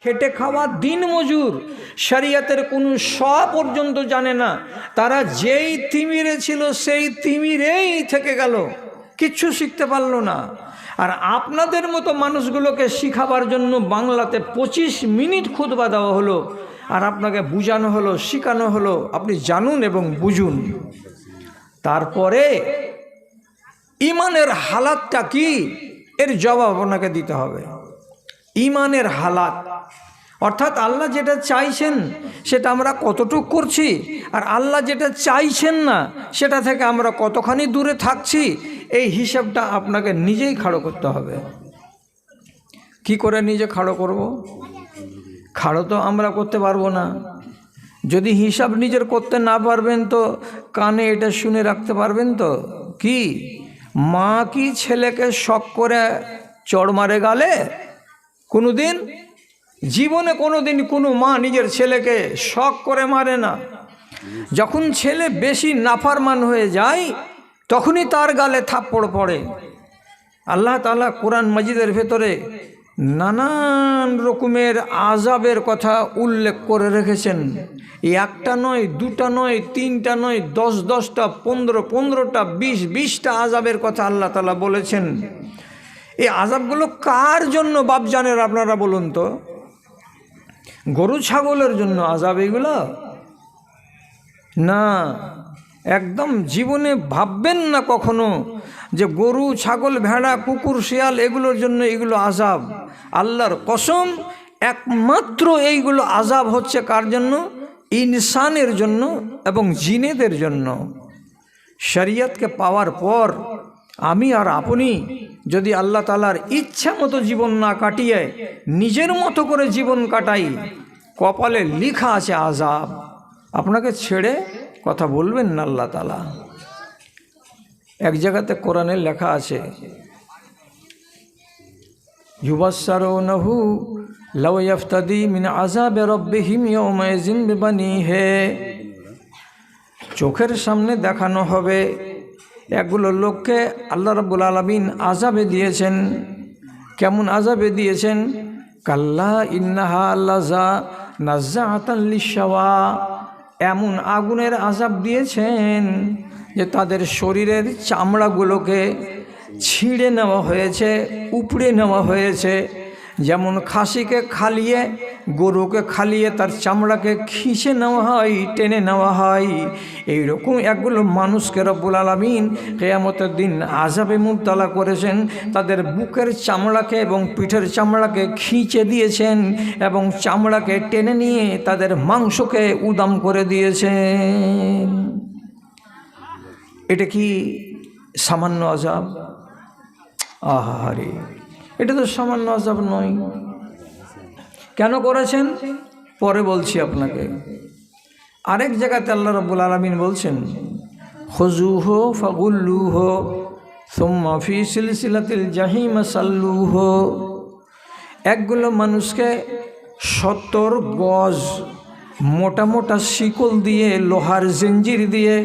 খেটে খাওয়া দিন মজুর, শরিয়তের কোনো শ পর্যন্ত জানে না, তারা যেই তিমিরে ছিল সেই তিমিরেই থেকে গেল, কিচ্ছু শিখতে পারলো না। আর আপনাদের মতো মানুষগুলোকে শিখাবার জন্য বাংলাতে 25 মিনিট খুতবা দেওয়া হলো, আর আপনাকে বুঝানো হলো, শেখানো হলো, আপনি জানুন এবং বুঝুন। তারপরে ইমানের হালাতটা কি, এর জবাব আপনাকে দিতে হবে। ইমানের হালাত অর্থাৎ আল্লাহ যেটা চাইছেন সেটা আমরা কতটুকু করছি, আর আল্লাহ যেটা চাইছেন না সেটা থেকে আমরা কতখানি দূরে থাকছি, এই হিসাবটা আপনাকে নিজেই খাড়ো করতে হবে। কি করে নিজে খাড়ো করব? খাড়ো তো আমরা করতে পারবো না। যদি হিসাব নিজের করতে না পারবেন তো কানে এটা শুনে রাখতে পারবেন তো, কি মা কি ছেলেকে শখ করে চড় মারে গালে? কোনোদিন জীবনে কোনোদিন কোনো মা নিজের ছেলেকে শখ করে মারে না। যখন ছেলে বেশি নাফরমান হয়ে যায় তখনই তার গালে থাপ্পড় পড়ে। আল্লাহ তাআলা কোরআন মাজিদের ভেতরে নানান রকমের আযাবের কথা উল্লেখ করে রেখেছেন। একটা নয়, দুটা নয়, তিনটা নয়, 10-10টা, 15-15টা, 20-20টা আযাবের কথা আল্লাহ তাআলা বলেছেন। এই আযাবগুলো কার জন্য বাপজানের আপনারা বলুন তো? গরু ছাগলের জন্য আযাব এগুলো? না, একদম জীবনে ভাববেন না কখনো যে গরু ছাগল ভেড়া কুকুর শিয়াল এগুলোর জন্য এগুলো আযাব। আল্লাহর কসম, একমাত্র এইগুলো আযাব হচ্ছে কার জন্য? ইনসানের জন্য এবং জিনেদের জন্য। শরিয়তকে পাওয়ার পর আমি আর আপনি যদি আল্লাহ তাআলার ইচ্ছা মতো জীবন না কাটিয়ে নিজের মতো করে জীবন কাটাই, কপালে লেখা আছে আযাব। আপনাকে ছেড়ে কথা বলবেন না আল্লাহ তাআলা। এক জায়গাতে কোরআনে লেখা আছে, ইউবাসসারুনাহু লাউ ইয়াফতাদি মিন আযাবি রাব্বিহিম ইয়াওমাইযিন বিবানিহি। চোখের সামনে দেখানো হবে এগুলো লোককে আল্লাহ রাব্বুল আলামিন আযাবে দিয়েছেন। কেমন আযাবে দিয়েছেন? কাল্লা ইন্নাহা লাযা নাযাআতান লিশাওয়া। এমন আগুনের আযাব দিয়েছেন যে তাদের শরীরের চামড়াগুলোকে ছিঁড়ে নেওয়া হয়েছে, উপড়ে নেওয়া হয়েছে। যেমন খাসিকে খালিয়ে, গরুকে খালিয়ে তার চামড়াকে খিঁচে নেওয়া হয়, টেনে নেওয়া হয়, এইরকম একগুলো মানুষকে রব্বুল আলামিন কিয়ামতের দিন আযাবে মুবতালা করেছেন। তাদের বুকের চামড়াকে এবং পিঠের চামড়াকে খিঁচে দিয়েছেন এবং চামড়াকে টেনে নিয়ে তাদের মাংসকে উদাম করে দিয়েছেন। এটা কি সামান্য আযাব? আহারে, এটা তো সামান্য আযাব নয়। কেন করেছেন পরে বলছি আপনাকে। আরেক জায়গাতে আল্লাহ রাব্বুল আলামিন বলছেন, খুযুহু ফাগুল্লুহু সুম্মা ফি সিলসিলাতিল জাহিম সাল্লুহু। একগুলো মানুষকে 70 গজ মোটা মোটা শিকল দিয়ে, লোহার জঞ্জির দিয়ে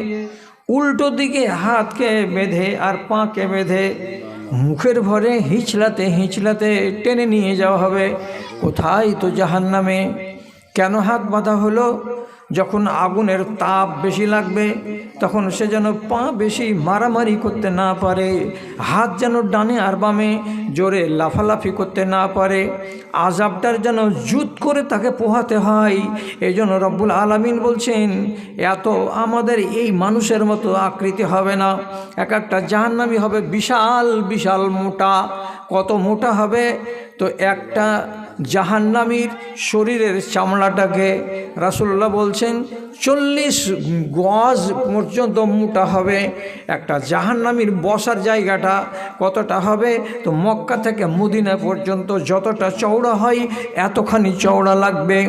উল্টো দিকে হাতকে বেঁধে আর পাকে বেঁধে মুখের ভরে হিঁচলাতে হিঁচলাতে টেনে নিয়ে যাওয়া হবে। কোথায়? তো জাহান্নামে। কেন হাত বাঁধা হলো? যখন আগুনের তাপ বেশি লাগবে তখন সে যেন পা বেশি মারামারি করতে না পারে, হাত যেন ডানে আর বামে জোরে লাফালাফি করতে না পারে, আযাবটার যেন জুত করে তাকে পোহাতে হয়। এই জন্য রব্বুল আলামিন বলছেন, এত আমাদের এই মানুষের মতো আকৃতি হবে না। এক একটা জাহান্নামী হবে বিশাল বিশাল মোটা। কত মোটা হবে? তো একটা জাহান্নামীর শরীরের চামড়াটাকে রাসূলুল্লাহ বলছেন 40 গজ পর্যন্ত মোটা হবে। একটা জাহান্নামীর বসার জায়গাটা কতটা হবে? তো মক্কা থেকে মদিনা পর্যন্ত যতটা চওড়া হয় এতখানি চওড়া লাগবে।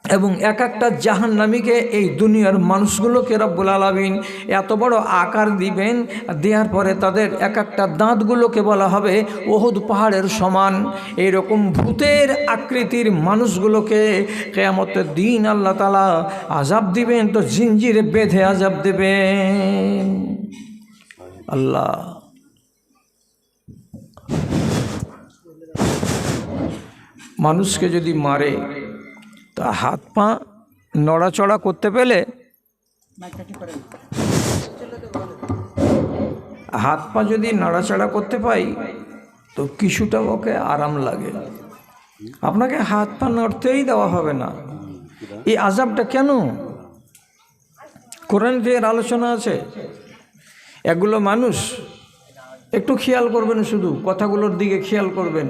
এবং এক একটা জাহান্নামীকে এই দুনিয়ার মানুষগুলোকে রব্বুল আলামিন এত বড় আকার দিবেন, দেওয়ার পরে তাদের এক একটা দাঁতগুলোকে বলা হবে ওহুদ পাহাড়ের সমান। এইরকম ভূতের আকৃতির মানুষগুলোকে কিয়ামতের দিন আল্লাহ তাআলা আযাব দিবেন, তো জিঞ্জিরে বেঁধে আযাব দেবেন। আল্লাহ মানুষকে যদি মারে তা হাত পা নড়াচড়া করতে পেলে, হাত পা যদি নাড়াচাড়া করতে পাই তো কিছুটা ওকে আরাম লাগে। আপনাকে হাত পা নড়তেই দেওয়া হবে না। এই আযাবটা কেন? কোরআনে এর আলোচনা আছে। এগুলো মানুষ একটু খেয়াল করবেন, শুধু কথাগুলোর দিকে খেয়াল করবেন।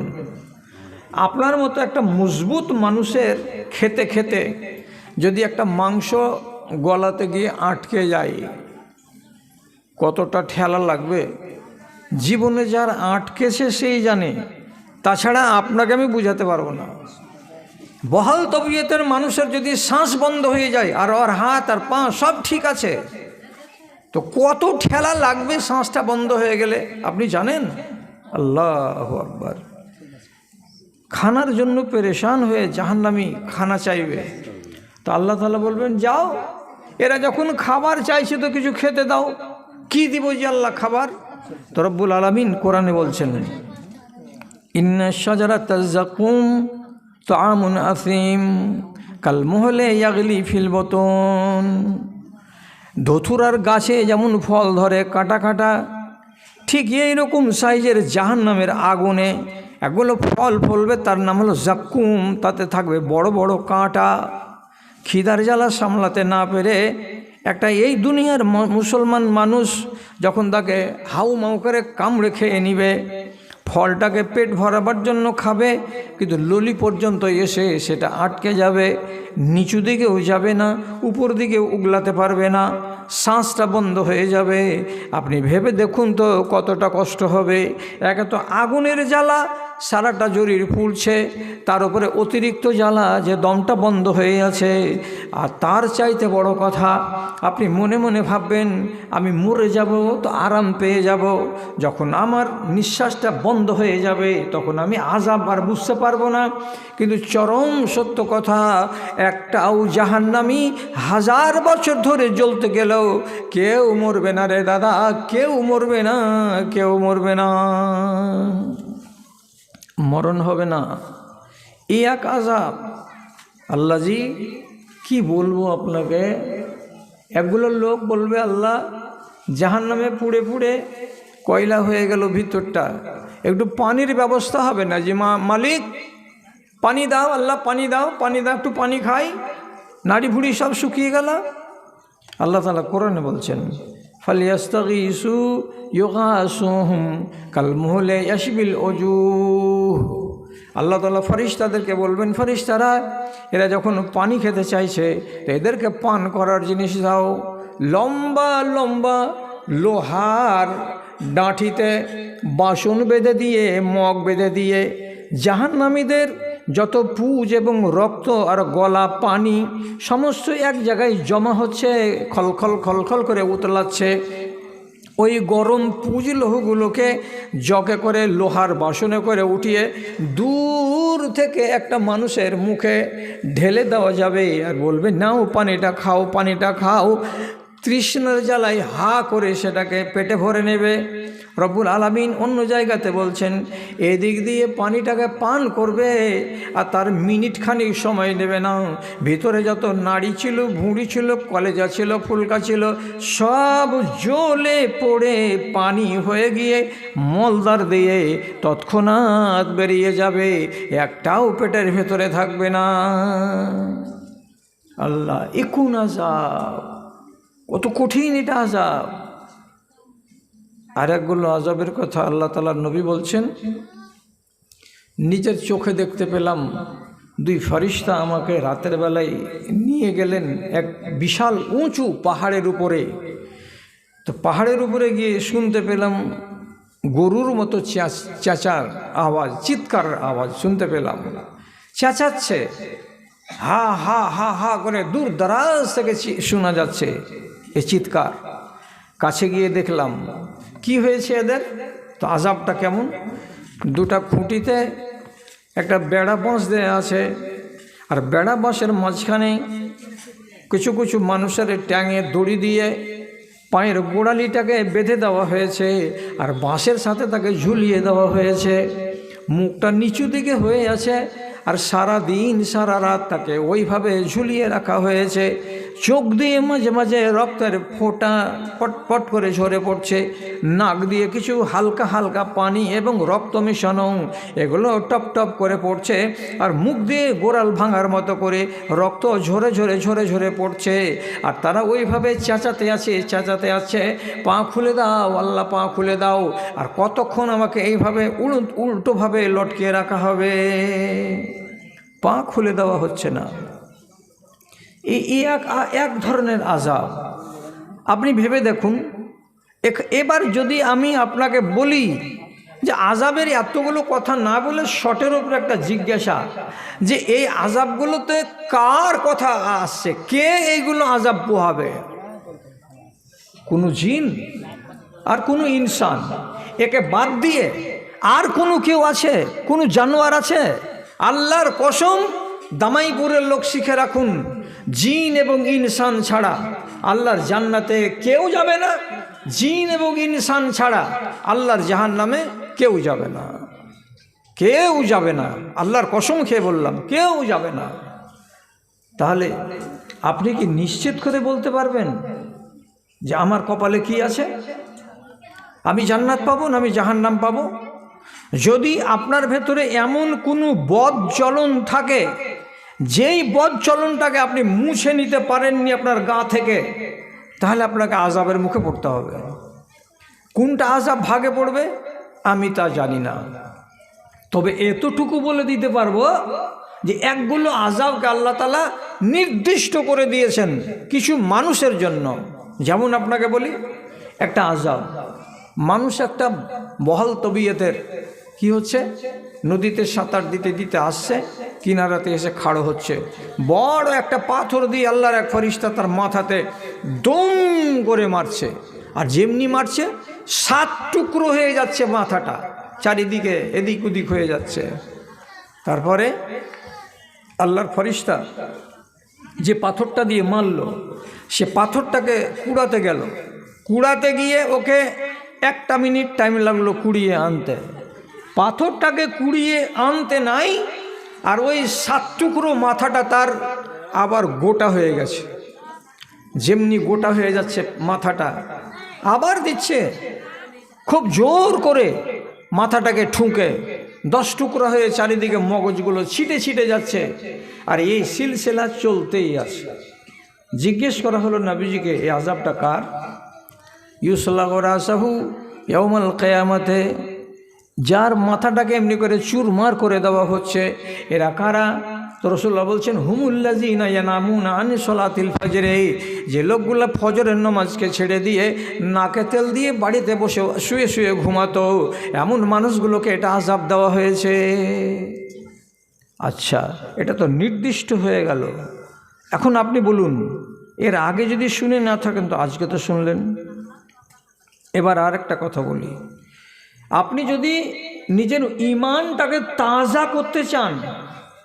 আপনার মতো একটা মজবুত মানুষের খেতে খেতে যদি একটা মাংস গলাতে গিয়ে আটকে যায়, কতটা ঠেলা লাগবে। জীবনে যার আটকেছে সেই জানে, তাছাড়া আপনাকে আমি বুঝাতে পারবো না। বহাল তবিয়তের মানুষের যদি শ্বাস বন্ধ হয়ে যায় আর ওর হাত আর পা সব ঠিক আছে, তো কত ঠেলা লাগবে শ্বাসটা বন্ধ হয়ে গেলে আপনি জানেন? আল্লাহু আকবার। খানার জন্য পেরেশান হয়ে জাহান্নামী খানা চাইবে, তো আল্লাহ তাআলা বলবেন যাও, এরা যখন খাবার চাইছে তো কিছু খেতে দাও। কি দিব যে আল্লাহ খাবার? তো রব্বুল আলামিন কোরআনে বলছেন, ইন্না শাজারাতাজ যাকুম তাআমুন আসিম কাল মুহলি ইয়াগলি ফিল বতন। ধতুরার গাছে যেমন ফল ধরে কাটা কাটা, ঠিক এইরকম সাইজের জাহান্নামের আগুনে এগুলো ফল ফলবে, তার নাম হলো জাক্কুম। তাতে থাকবে বড় বড় কাঁটা। খিদার জ্বালা সামলাতে না পেরে একটা এই দুনিয়ার মুসলমান মানুষ যখন তাকে হাউ মাউ করে কামড়ে খেয়ে নিবে, ফলটাকে পেট ভরাবার জন্য খাবে, কিন্তু ললি পর্যন্ত এসে সেটা আটকে যাবে, নিচু দিকেও যাবে না, উপর দিকেও উগলাতে পারবে না, শ্বাসটা বন্ধ হয়ে যাবে। আপনি ভেবে দেখুন তো কতটা কষ্ট হবে। একে তো আগুনের জ্বালা, সারাটা শরীর ফুলছে, তার উপরে অতিরিক্ত জ্বালা যে দমটা বন্ধ হয়ে আছে। আর তার চাইতে বড় কথা, আপনি মনে মনে ভাববেন আমি মরে যাব তো আরাম পেয়ে যাব। যখন আমার নিঃশ্বাসটা বন্ধ হয়ে যাবে তখন আমি আযাব আর বুঝতে পারবো না। কিন্তু চরম সত্য কথা, একটাও জাহান্নামী 1000 বছর ধরে জ্বলতে গেলেও কেউ মরবে না রে দাদা, কেউ মরবে না, কেউ মরবে না, মরণ হবে না। এই এক আযাব। আল্লাহজি কি বলবো আপনাকে। একগুলো লোক বলবে আল্লাহ জাহান্নামে পুড়ে পুড়ে কয়লা হয়ে গেল ভিতরটা, একটু পানির ব্যবস্থা হবে না? যে মালিক পানি দাও, আল্লাহ পানি দাও, পানি দাও, একটু পানি খাই, নাড়ি ভুড়ি সব শুকিয়ে গেল। আল্লাহ তাআলা কোরআনে বলছেন, ফালিয়াস্তাগীসু ইউগাসুহুম কালমুহলি ইয়াশবিল ওজুহ। আল্লাহ তাআলা ফেরেশতাদেরকে বলবেন, ফেরেশতারা এরা যখন পানি খেতে চাইছে তো এদেরকে পান করার জিনিস দাও। লম্বা লম্বা লোহার ডাঁঠিতে বাসন বেঁধে দিয়ে, মগ বেঁধে দিয়ে জাহান্নামীদের যত পুজ এবং রক্ত আর গলা পানি সমস্ত এক জায়গায় জমা হচ্ছে, খলখল খলখল করে উতলাচ্ছে। ওই গরম পুজ লৌহগুলোকে জগে করে লোহার বাসনে করে উঠিয়ে দূর থেকে একটা মানুষের মুখে ঢেলে দেওয়া যাবে আর বলবে নাও পানিটা খাও, পানিটা খাও। তৃষ্ণার জ্বালায় হা করে সেটাকে পেটে ভরে নেবে। রব্বুল আলামিন অন্য জায়গাতে বলছেন এদিক দিয়ে পানিটাকে পান করবে আর তার মিনিট খানিক সময় নেবে না। ভিতরে যত নাড়ি ছিল, ভুঁড়ি ছিল, কলেজা ছিল, ফুলকা ছিল, সব জ্বলে পড়ে পানি হয়ে গিয়ে মলদার দিয়ে তৎক্ষণাৎ বেরিয়ে যাবে, একটাও পেটের ভেতরে থাকবে না। আল্লাহ, এ কোন আযাব, কত কঠিন এটা আযাব। আর একগুলো আযাবের কথা আল্লাহ তাআলার নবী বলছেন, নিজের চোখে দেখতে পেলাম 2 ফেরেশতা আমাকে রাতের বেলায় নিয়ে গেলেন এক বিশাল উঁচু পাহাড়ের উপরে। তো পাহাড়ের উপরে গিয়ে শুনতে পেলাম গরুর মতো চেঁচার আওয়াজ, চিৎকার আওয়াজ শুনতে পেলাম। চেঁচাচ্ছে, হা হা হা হা করে দূর দারাজ থেকে শোনা যাচ্ছে এই চিৎকার। কাছে গিয়ে দেখলাম কি হয়েছে এদের। তো আযাবটা কেমন, 2টা খুঁটিতে একটা বেড়া বাঁশ দেয়া আছে, আর বেড়া বাঁশের মাঝখানে কিছু কিছু মানুষের ট্যাঙে দড়ি দিয়ে পায়ের গোড়ালিটাকে বেঁধে দেওয়া হয়েছে, আর বাঁশের সাথে তাকে ঝুলিয়ে দেওয়া হয়েছে। মুখটা নিচু দিকে হয়ে আছে, আর সারা দিন সারা রাত তাকে ওইভাবে ঝুলিয়ে রাখা হয়েছে। চোখ দিয়ে মাঝে মাঝে রক্তের ফোঁটা পটপট করে ঝরে পড়ছে, নাক দিয়ে কিছু হালকা হালকা পানি এবং রক্ত মেশানো এগুলো টপ টপ করে পড়ছে, আর মুখ দিয়ে গোড়াল ভাঙার মতো করে রক্ত ঝরে ঝরে ঝরে ঝরে পড়ছে। আর তারা ওইভাবে চেঁচাতে আছে, পা খুলে দাও আল্লাহ, পা খুলে দাও। আর কতক্ষণ আমাকে এইভাবে উল্টোভাবে লটকিয়ে রাখা হবে, পা খুলে দেওয়া হচ্ছে না। এই এক ধরনের আযাব। আপনি ভেবে দেখুন, এবার যদি আমি আপনাকে বলি যে আযাবের এতগুলো কথা না বলে শর্টের ওপর একটা জিজ্ঞাসা, যে এই আযাবগুলোতে কার কথা আসছে, কে এইগুলো আযাব পোহাবে? কোনো জিন আর কোনো ইনসান, একে বাদ দিয়ে আর কোনো কেউ আছে? কোনো জানোয়ার আছে? আল্লাহর কসম, দামাইপুরের লোক শিখে রাখুন, জিন এবং ইনসান ছাড়া আল্লাহর জান্নাতে কেউ যাবে না, জিন এবং ইনসান ছাড়া আল্লাহর জাহান্নামে কেউ যাবে না, কেউ যাবে না। আল্লাহর কসম খেয়ে বললাম, কেউ যাবে না। তাহলে আপনি কি নিশ্চিত করে বলতে পারবেন যে আমার কপালে কি আছে? আমি জান্নাত পাবো না আমি জাহান্নাম পাবো? যদি আপনার ভেতরে এমন কোনো বদ চলন থাকে, যেই বদ চলনটাকে আপনি মুছে নিতে পারেননি আপনার গা থেকে, তাহলে আপনাকে আযাবের মুখে পড়তে হবে। কোনটা আযাব ভাগে পড়বে আমি তা জানি না, তবে এতটুকু বলে দিতে পারবো যে একগুলো আযাবকে আল্লাহ তাআলা নির্দিষ্ট করে দিয়েছেন কিছু মানুষের জন্য। যেমন আপনাকে বলি একটা আযাব, মানুষ একটা বহাল তবিয়তের কি হচ্ছে, নদীতে সাঁতার দিতে দিতে আসছে, কিনারাতে এসে খাড়ো হচ্ছে, বড় একটা পাথর দিয়ে আল্লাহর এক ফেরেশতা তার মাথাতে দম করে মারছে, আর যেমনি মারছে 7 টুকরো হয়ে যাচ্ছে মাথাটা, চারিদিকে এদিক ওদিক হয়ে যাচ্ছে। তারপরে আল্লাহর ফেরেশতা যে পাথরটা দিয়ে মারল, সে পাথরটাকে কুড়াতে গেল, কুড়াতে গিয়ে ওকে 1 মিনিট টাইম লাগলো কুড়িয়ে আনতে। পাথরটাকে কুড়িয়ে আনতে নাই, আর ওই 7 টুকরো মাথাটা তার আবার গোটা হয়ে গেছে। যেমনি গোটা হয়ে যাচ্ছে মাথাটা, আবার দিচ্ছে খুব জোর করে মাথাটাকে ঠুকে, 10 টুকরা হয়ে চারিদিকে মগজগুলো ছিটে ছিটে যাচ্ছে, আর এই সিলসিলা চলতেই আছে। জিজ্ঞেস করা হলো নবীজিকে, এই আযাবটা কার? ইউসলাগু রাসাহু ইয়াউমাল কিয়ামাতে, যার মাথাটাকে এমনি করে চুরমার করে দেওয়া হচ্ছে, এরা কারা? তো রাসূলুল্লাহ বলছেন, হুমুল্লাযীনা ইয়ানামুনা আন সালাতিল ফজর, যে লোকগুলো ফজরের নামাজকে ছেড়ে দিয়ে নাকে তেল দিয়ে বাড়িতে বসে শুয়ে শুয়ে ঘুমাতো, এমন মানুষগুলোকে এটা আযাব দেওয়া হয়েছে। আচ্ছা, এটা তো নির্দিষ্ট হয়ে গেল। এখন আপনি বলুন, এর আগে যদি শুনে না থাকেন তো আজকে তো শুনলেন। এবার আর একটা কথা বলি, আপনি যদি নিজের ঈমানটাকে তাজা করতে চান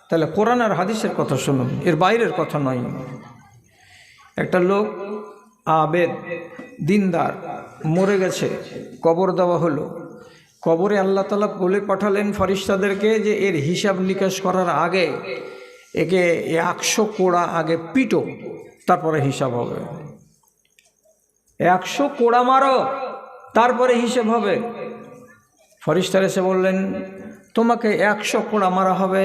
তাহলে কোরআন আর হাদিসের কথা শুনুন, এর বাইরের কথা নয়। একটা লোক আবেদ দিনদার মরে গেছে, কবর দেওয়া হলো, কবরে আল্লাহ তাআলা বলে পাঠালেন ফেরেশতাদেরকে যে এর হিসাব নিকাশ করার আগে একে 100 কোড়া আগে পিটো, তারপরে হিসাব হবে। 100 কোড়া মারো, তারপরে হিসাব হবে। ফেরেশতারা এসে বললেন, তোমাকে 100 কোড়া মারা হবে।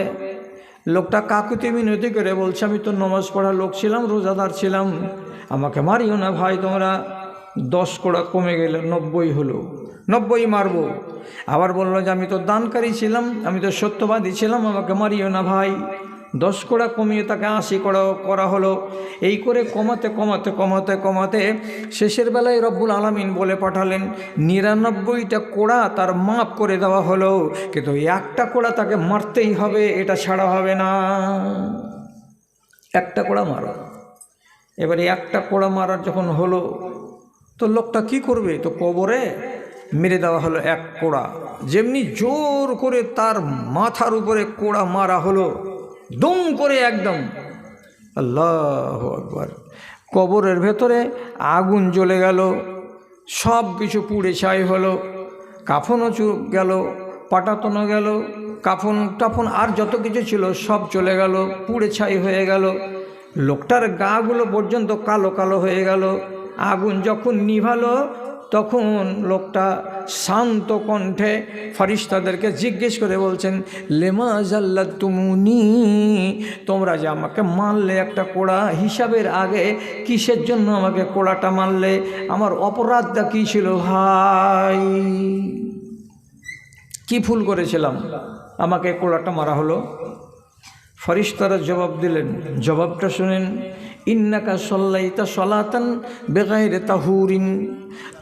লোকটা কাকুতি মিনতি করে বলছে, আমি তো নামাজ পড়া লোক ছিলাম, রোজাদার ছিলাম, আমাকে মারিও না ভাই, তোমরা 10 কোড়া কমে গেলে 90 হলো, 90 মারবো। আবার বললো যে আমি তো দানকারী ছিলাম, আমি তো সত্যবাদী ছিলাম, আমাকে মারিও না ভাই। 10 কোড়া কমিয়ে তাকে 80 কোড়া করা হলো। এই করে কমাতে কমাতে কমাতে কমাতে শেষের বেলায় রব্বুল আলামিন বলে পাঠালেন 99টা কোড়া তার মাফ করে দেওয়া হলো, কিন্তু একটা কোড়া তাকে মারতেই হবে, এটা ছাড়া হবে না। একটা কোড়া মারো। এবারে একটা কোড়া মারার যখন হলো তো লোকটা কি করবে, তো কবরে মেরে দেওয়া হলো 1 কোড়া। যেমনি জোর করে তার মাথার উপরে কোড়া মারা হলো, দুম করে একদম, আল্লাহু আকবার। কবরের ভেতরে আগুন জ্বলে গেল, সব কিছু পুড়ে ছাই হলো, কাফনও গেল, পাটাতনও গেল, কাফন টাফন আর যত কিছু ছিল সব চলে গেল, পুড়ে ছাই হয়ে গেল। লোকটার গাগুলো পর্যন্ত কালো কালো হয়ে গেল। আগুন যখন নিভালো তখন লোকটা শান্ত কণ্ঠে ফেরেশতাদেরকে জিজ্ঞেস করে বলছেন, লেমা জাল্লাতুমুনি, তোমরা যে আমাকে মারলে একটা কোড়া, হিসাবের আগে কিসের জন্য আমাকে কোড়াটা মারলে? আমার অপরাধটা কী ছিল ভাই? কি ভুল করেছিলাম আমাকে কোড়াটা মারা হলো? ফেরেশতারা জবাব দিলেন, জবাবটা শুনেন, ইন্নাকা সাল্লাইতা সালাতান বেগাইরে তাহুরিন,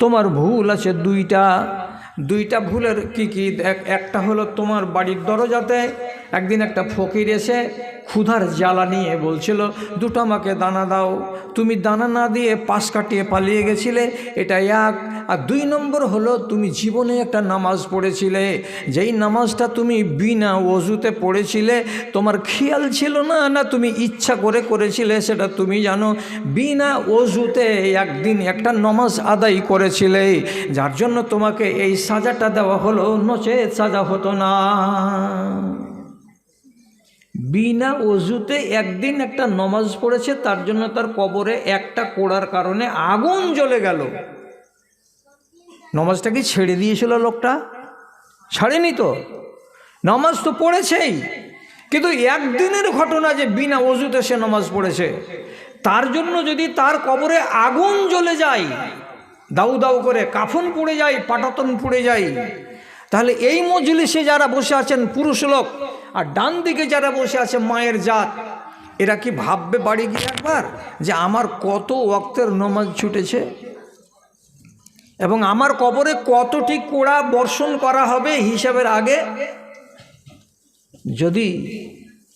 তোমার ভুল আছে দুইটা ভুলের কি? একটা হলো তোমার বাড়ির দরজাতে একদিন একটা ফকির এসে ক্ষুধার জ্বালা নিয়ে বলছিল, দুটো আমাকে দানা দাও, তুমি দানা না দিয়ে পাশ কাটিয়ে পালিয়ে গেছিলে, এটা এক। আর 2 নম্বর হলো তুমি জীবনে একটা নামাজ পড়েছিলে, যেই নামাজটা তুমি বিনা ওযুতে পড়েছিলে, তোমার খেয়াল ছিল না তুমি ইচ্ছা করে করেছিলে সেটা তুমি জানো। বিনা ওযুতে একদিন একটা নামাজ আদায় করেছিলে, যার জন্য তোমাকে এই সাজাটা দেওয়া হলো, নচেত সাজা হতো না। বিনা ওযুতে একদিন একটা নামাজ পড়েছে, তার জন্য তার কবরে একটা কোড়ার কারণে আগুন জ্বলে গেল। নামাজটা কি ছেড়ে দিয়েছিল লোকটা? ছাড়েনি তো, নামাজ তো পড়েছেই, কিন্তু একদিনের ঘটনা যে বিনা ওযুতে সে নামাজ পড়েছে, তার জন্য যদি তার কবরে আগুন জ্বলে যায়, দাউ দাউ করে কাফন পুড়ে যায়, পাটাতন পুড়ে যায়, তাহলে এই মজলিসে যারা বসে আছেন পুরুষ লোক, আর ডান দিকে যারা বসে আছে মায়ের জাত, এরা কি ভাববে বাড়ি গিয়ে একবার যে আমার কত ওয়াক্তের নামাজ ছুটেছে এবং আমার কবরে কতটি কোড়া বর্ষণ করা হবে হিসাবের আগে? যদি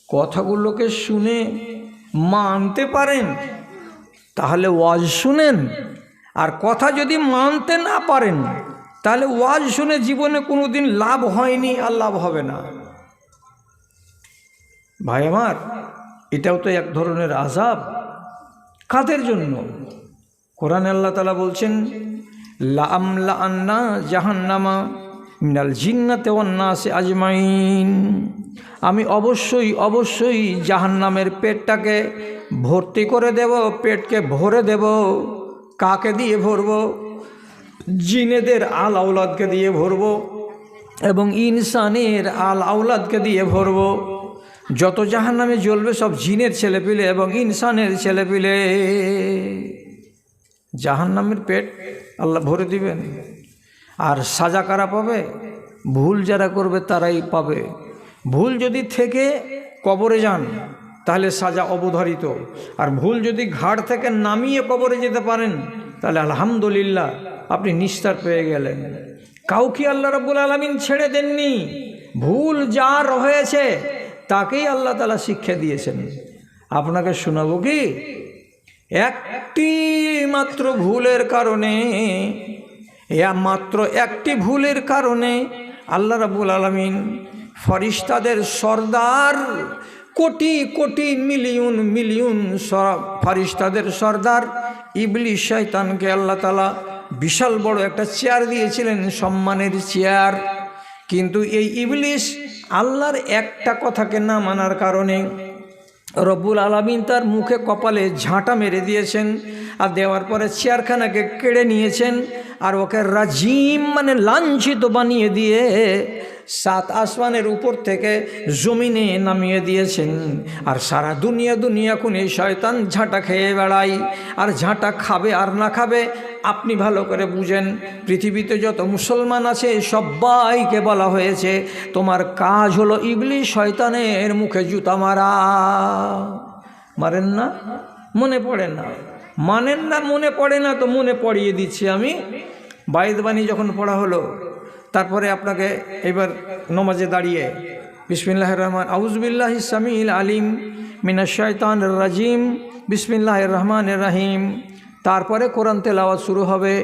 কথাগুলোকে শুনে মানতে পারেন তাহলে ওয়াজ শুনেন, আর কথা যদি মানতে না পারেন তাহলে ওয়াজ শুনে জীবনে কোনোদিন লাভ হয়নি আর লাভ হবে না। ভাই আমার, এটাও তো এক ধরনের আযাব। কাদের জন্য? কোরআনে আল্লাহ তাআলা বলছেন, লাআমলাআন্না জাহান্নামা মিনাল জিন্নাতি ওয়ান নাসি আজমাইন, আমি অবশ্যই জাহান্নামের পেটটাকে ভর্তি করে দেব, পেটকে ভরে দেব। কাকে দিয়ে ভরব? জিনেদের আল আওলাদকে দিয়ে ভরব এবং ইনসানের আল আওলাদকে দিয়ে ভরব। যত জাহান্নামে জ্বলবে সব জিনের ছেলেপিলে এবং ইনসানের ছেলেপিলে। জাহান্নামের পেট আল্লাহ ভরে দিবেন। আর সাজা কারা পাবে? ভুল যারা করবে তারাই পাবে। ভুল যদি থেকে কবরে যান তাহলে সাজা অবধারিত, আর ভুল যদি ঘাট থেকে নামিয়ে কবরে যেতে পারেন তাহলে আলহামদুলিল্লাহ, আপনি নিস্তার পেয়ে গেলেন। কাউকে আল্লাহ রাব্বুল আলামিন ছেড়ে দেননি। ভুল যার হয়েছে তাকেই আল্লাহ তাআলা শিক্ষা দিয়েছেন। আপনাকে শোনাবো কি? একটি মাত্র ভুলের কারণে, মাত্র একটি ভুলের কারণে আল্লাহ রাব্বুল আলামিন ফেরেশতাদের সর্দার, কোটি কোটি মিলিয়ন ফেরেশতাদের সর্দার ইবলিস শয়তানকে আল্লাহ তাআলা বিশাল বড় একটা চেয়ার দিয়েছিলেন, সম্মানের চেয়ার। কিন্তু এই ইবলিস আল্লাহর একটা কথাকে না মানার কারণে রব্বুল আলামিন তার মুখে কপালে ঝাঁটা মেরে দিয়েছেন, আর দেওয়ার পরে চেয়ারখানাকে কেড়ে নিয়েছেন, আর ওকে রাজিম মানে লাঞ্ছিত বানিয়ে দিয়ে 7 আসমানের উপর থেকে জমিনে নামিয়ে দিয়েছেন। আর সারা দুনিয়া কোনে শয়তান ঝাঁটা খেয়ে বেড়ায়। আর ঝাঁটা খাবে আর না খাবে আপনি ভালো করে বুঝেন। পৃথিবীতে যত মুসলমান আছে সবাইকে বলা হয়েছে তোমার কাজ হলো ইবলিস শয়তানের মুখে জুতা মারা। মারেন না? মনে পড়ে না? মানেন না? মনে পড়ে না? তো মনে পড়িয়ে দিচ্ছি আমি। বায়দবাণী যখন পড়া হলো, তারপরে আপনাকে এবার নমাজে দাঁড়িয়ে বিসমিল্লাহির রহমান আউযুবিল্লাহিস সামিউল আলিম মিনাশ শাইতানির রাজিম বিসমিল্লাহির রহমানির রহিম, তারপরে কোরআন তেলাওয়াত শুরু হবে।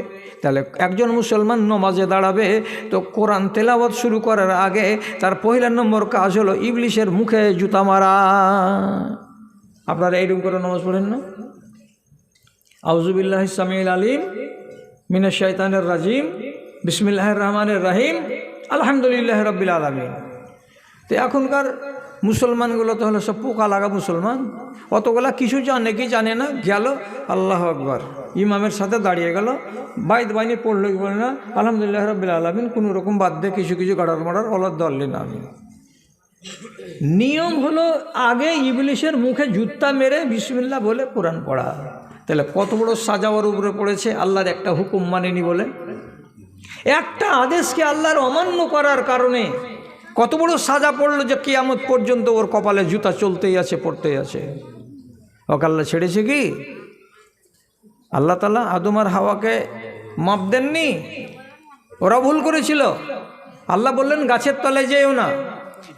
তাহলে একজন মুসলমান নমাজে দাঁড়াবে তো কোরআন তেলাওয়াত শুরু করার আগে তার পয়লা নম্বর কাজ হলো ইবলিশের মুখে জুতা মারা। আপনারা এইরকম করে নামাজ পড়েন না? আউযুবিল্লাহিস সামিউল আলিম মিনাশ শাইতানির রাজিম বিসমিল্লাহির রহমানির রহিম আলহামদুলিল্লাহি রাব্বিল আলামিন। তো তো এখনকার মুসলমানগুলো তো হলো সব পোকা লাগা মুসলমান, অতগুলা কিছু জানে কি জানে না, গেল আল্লাহ আকবার ইমামের সাথে দাঁড়িয়ে গেল, বাইদ বাইনি পড়লো কি বলে না, আলহামদুলিল্লাহ রাব্বিল আলামিন, কোনো রকম বাদ দিয়ে কিছু কিছু গাড়ার মারার ওলাদ দললে না। আমি নিয়ম হলো আগে ইবলিশের মুখে জুত্তা মেরে বিসমিল্লাহ বলে কোরআন পড়া। তাহলে কত বড় সাজাওয়ার উপরে পড়েছে আল্লাহর একটা হুকুম মানেনি বলে, একটা আদেশকে আল্লাহর অমান্য করার কারণে কত বড় সাজা পড়লো যে কিয়ামত পর্যন্ত ওর কপালে জুতা চলতেই আছে, পড়তেই আছে। ওকে আল্লাহ ছেড়েছে কি? আল্লাহ তাআলা আদম আর হাওয়াকে মাপ দেননি, ওরা ভুল করেছিল। আল্লাহ বললেন গাছের তলায় যেও না,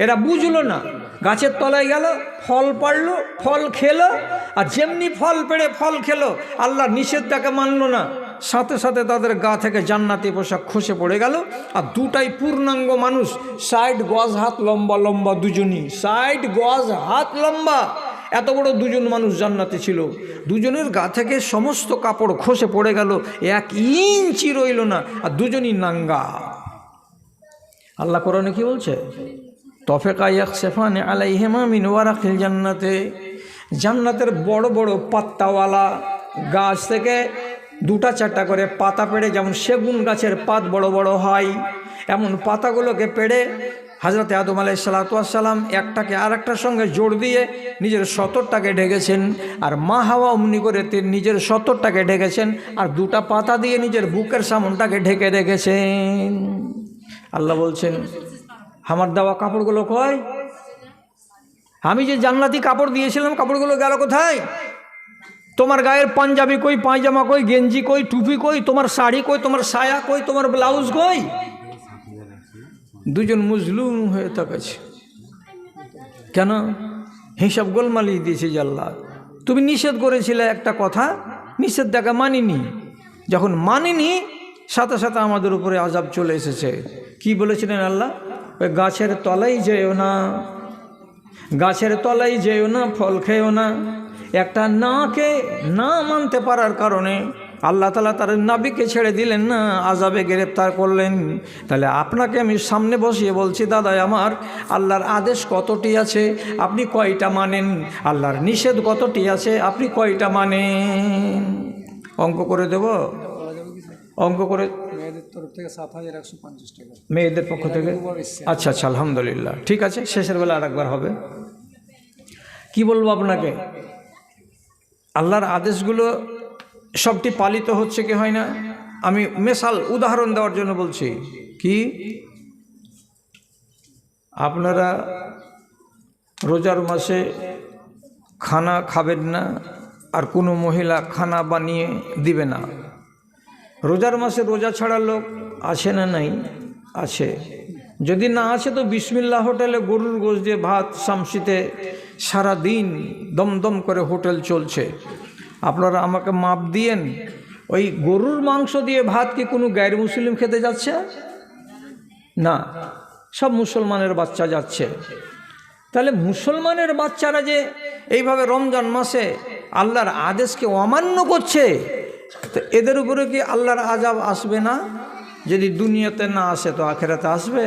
এরা বুঝলো না, গাছের তলায় গেল, ফল পাড়লো, ফল খেলো, আর যেমনি ফল পেড়ে ফল খেলো আল্লাহ নিষেধটাকে মানলো না, সাথে সাথে তাদের গা থেকে জান্নাতি পোশাক খসে পড়ে গেল। আর দুটাই পূর্ণাঙ্গ মানুষ, 60 গজ হাত লম্বা লম্বা, দুজনই 60 গজ হাত লম্বা, এত বড় দুজন মানুষ জান্নাতে ছিল। দুজনের গা থেকে সমস্ত কাপড় খসে পড়ে গেল, 1 ইঞ্চি রইল না, আর দুজনই নাঙ্গা। আল্লাহ কোরআনে কি বলছে? তফেকা ইয়াকসিফানি আলাইহিমা মিন ওয়ারাকিল জান্নাতে, জান্নাতের বড় বড় পাত্তাওয়ালা গাছ থেকে 2-4টা করে পাতা পেড়ে, যেমন সেগুন গাছের পাত বড় বড় হয়, এমন পাতাগুলোকে পেড়ে হযরতে আদম আলাইহিসসালাম একটাকে আরেকটার সঙ্গে জোড় দিয়ে নিজের সতরটাকে ঢেকেছেন, আর মা হাওয়া অমনি করে নিজের সতরটাকে ঢেকেছেন, আর 2টা পাতা দিয়ে নিজের বুকের সামনটাকে ঢেকে রেখেছেন। আল্লাহ বলছেন আমার দেওয়া কাপড়গুলো কই? আমি যে জান্নাতি কাপড় দিয়েছিলাম কাপড়গুলো গেল কোথায়? তোমার গায়ের পাঞ্জাবি কই, পায়জামা কই, গেঞ্জি কই, টুপি কই, তোমার শাড়ি কই, তোমার সায়া কই, তোমার ব্লাউজ কই? দুজন মুজলুম হয়ে তাকাচ্ছে। কেন? হিসাব গোলমালি দিয়েছে আল্লাহ। তুমি নিষেধ করেছিলে একটা কথা, নিষেধটাকে মানিনি, যখন মানিনি সাথে সাথে আমাদের উপরে আযাব চলে এসেছে। কি বলেছিলেন আল্লাহ? ওই গাছের তলায় যেও না, গাছের তলায় যেও না, ফল খেও না। একটা নাকে না মানতে পারার কারণে আল্লাহ তাআলা তার নবীকে ছেড়ে দিলেন না, আযাবে গ্রেফতার করলেন। তাহলে আপনাকে আমি সামনে বসিয়ে বলছি, দাদা আমার, আল্লাহর আদেশ কতটি আছে, আপনি কয়টা মানেন? আল্লাহর নিষেধ কতটি আছে, আপনি কয়টা মানেন? অঙ্ক করে দেব, অঙ্ক করে। মেয়েদের তরফ থেকে 7150 টাকা, মেয়েদের পক্ষ থেকে। আচ্ছা আচ্ছা, আলহামদুলিল্লাহ, ঠিক আছে, শেষের বেলা আরেকবার হবে। কি বলবো আপনাকে, আল্লাহর আদেশগুলো সবটি পালিত হচ্ছে কি হয় না? আমি মেসাল উদাহরণ দেওয়ার জন্য বলছি। কি আপনারা রোজার মাসে খানা খাবেন না, আর কোনো মহিলা খানা বানিয়ে দিবে না। রোজার মাসে রোজা ছাড়া লোক আছে না নাই? আছে। যদি না আছে তো বিসমিল্লাহ হোটেলে গরুর গোশত দিয়ে ভাত শামসিতে সারা দিন দমদম করে হোটেল চলছে। আপনারা আমাকে মাপ দিয়েন, ওই গরুর মাংস দিয়ে ভাত কি কোনো গায়ের মুসলিম খেতে যাচ্ছে? না, সব মুসলমানের বাচ্চা যাচ্ছে। তাহলে মুসলমানের বাচ্চারা যে এইভাবে রমজান মাসে আল্লাহর আদেশকে অমান্য করছে, তো এদের উপরে কি আল্লাহর আযাব আসবে না? যদি দুনিয়াতে না আসে তো আখেরাতে আসবে।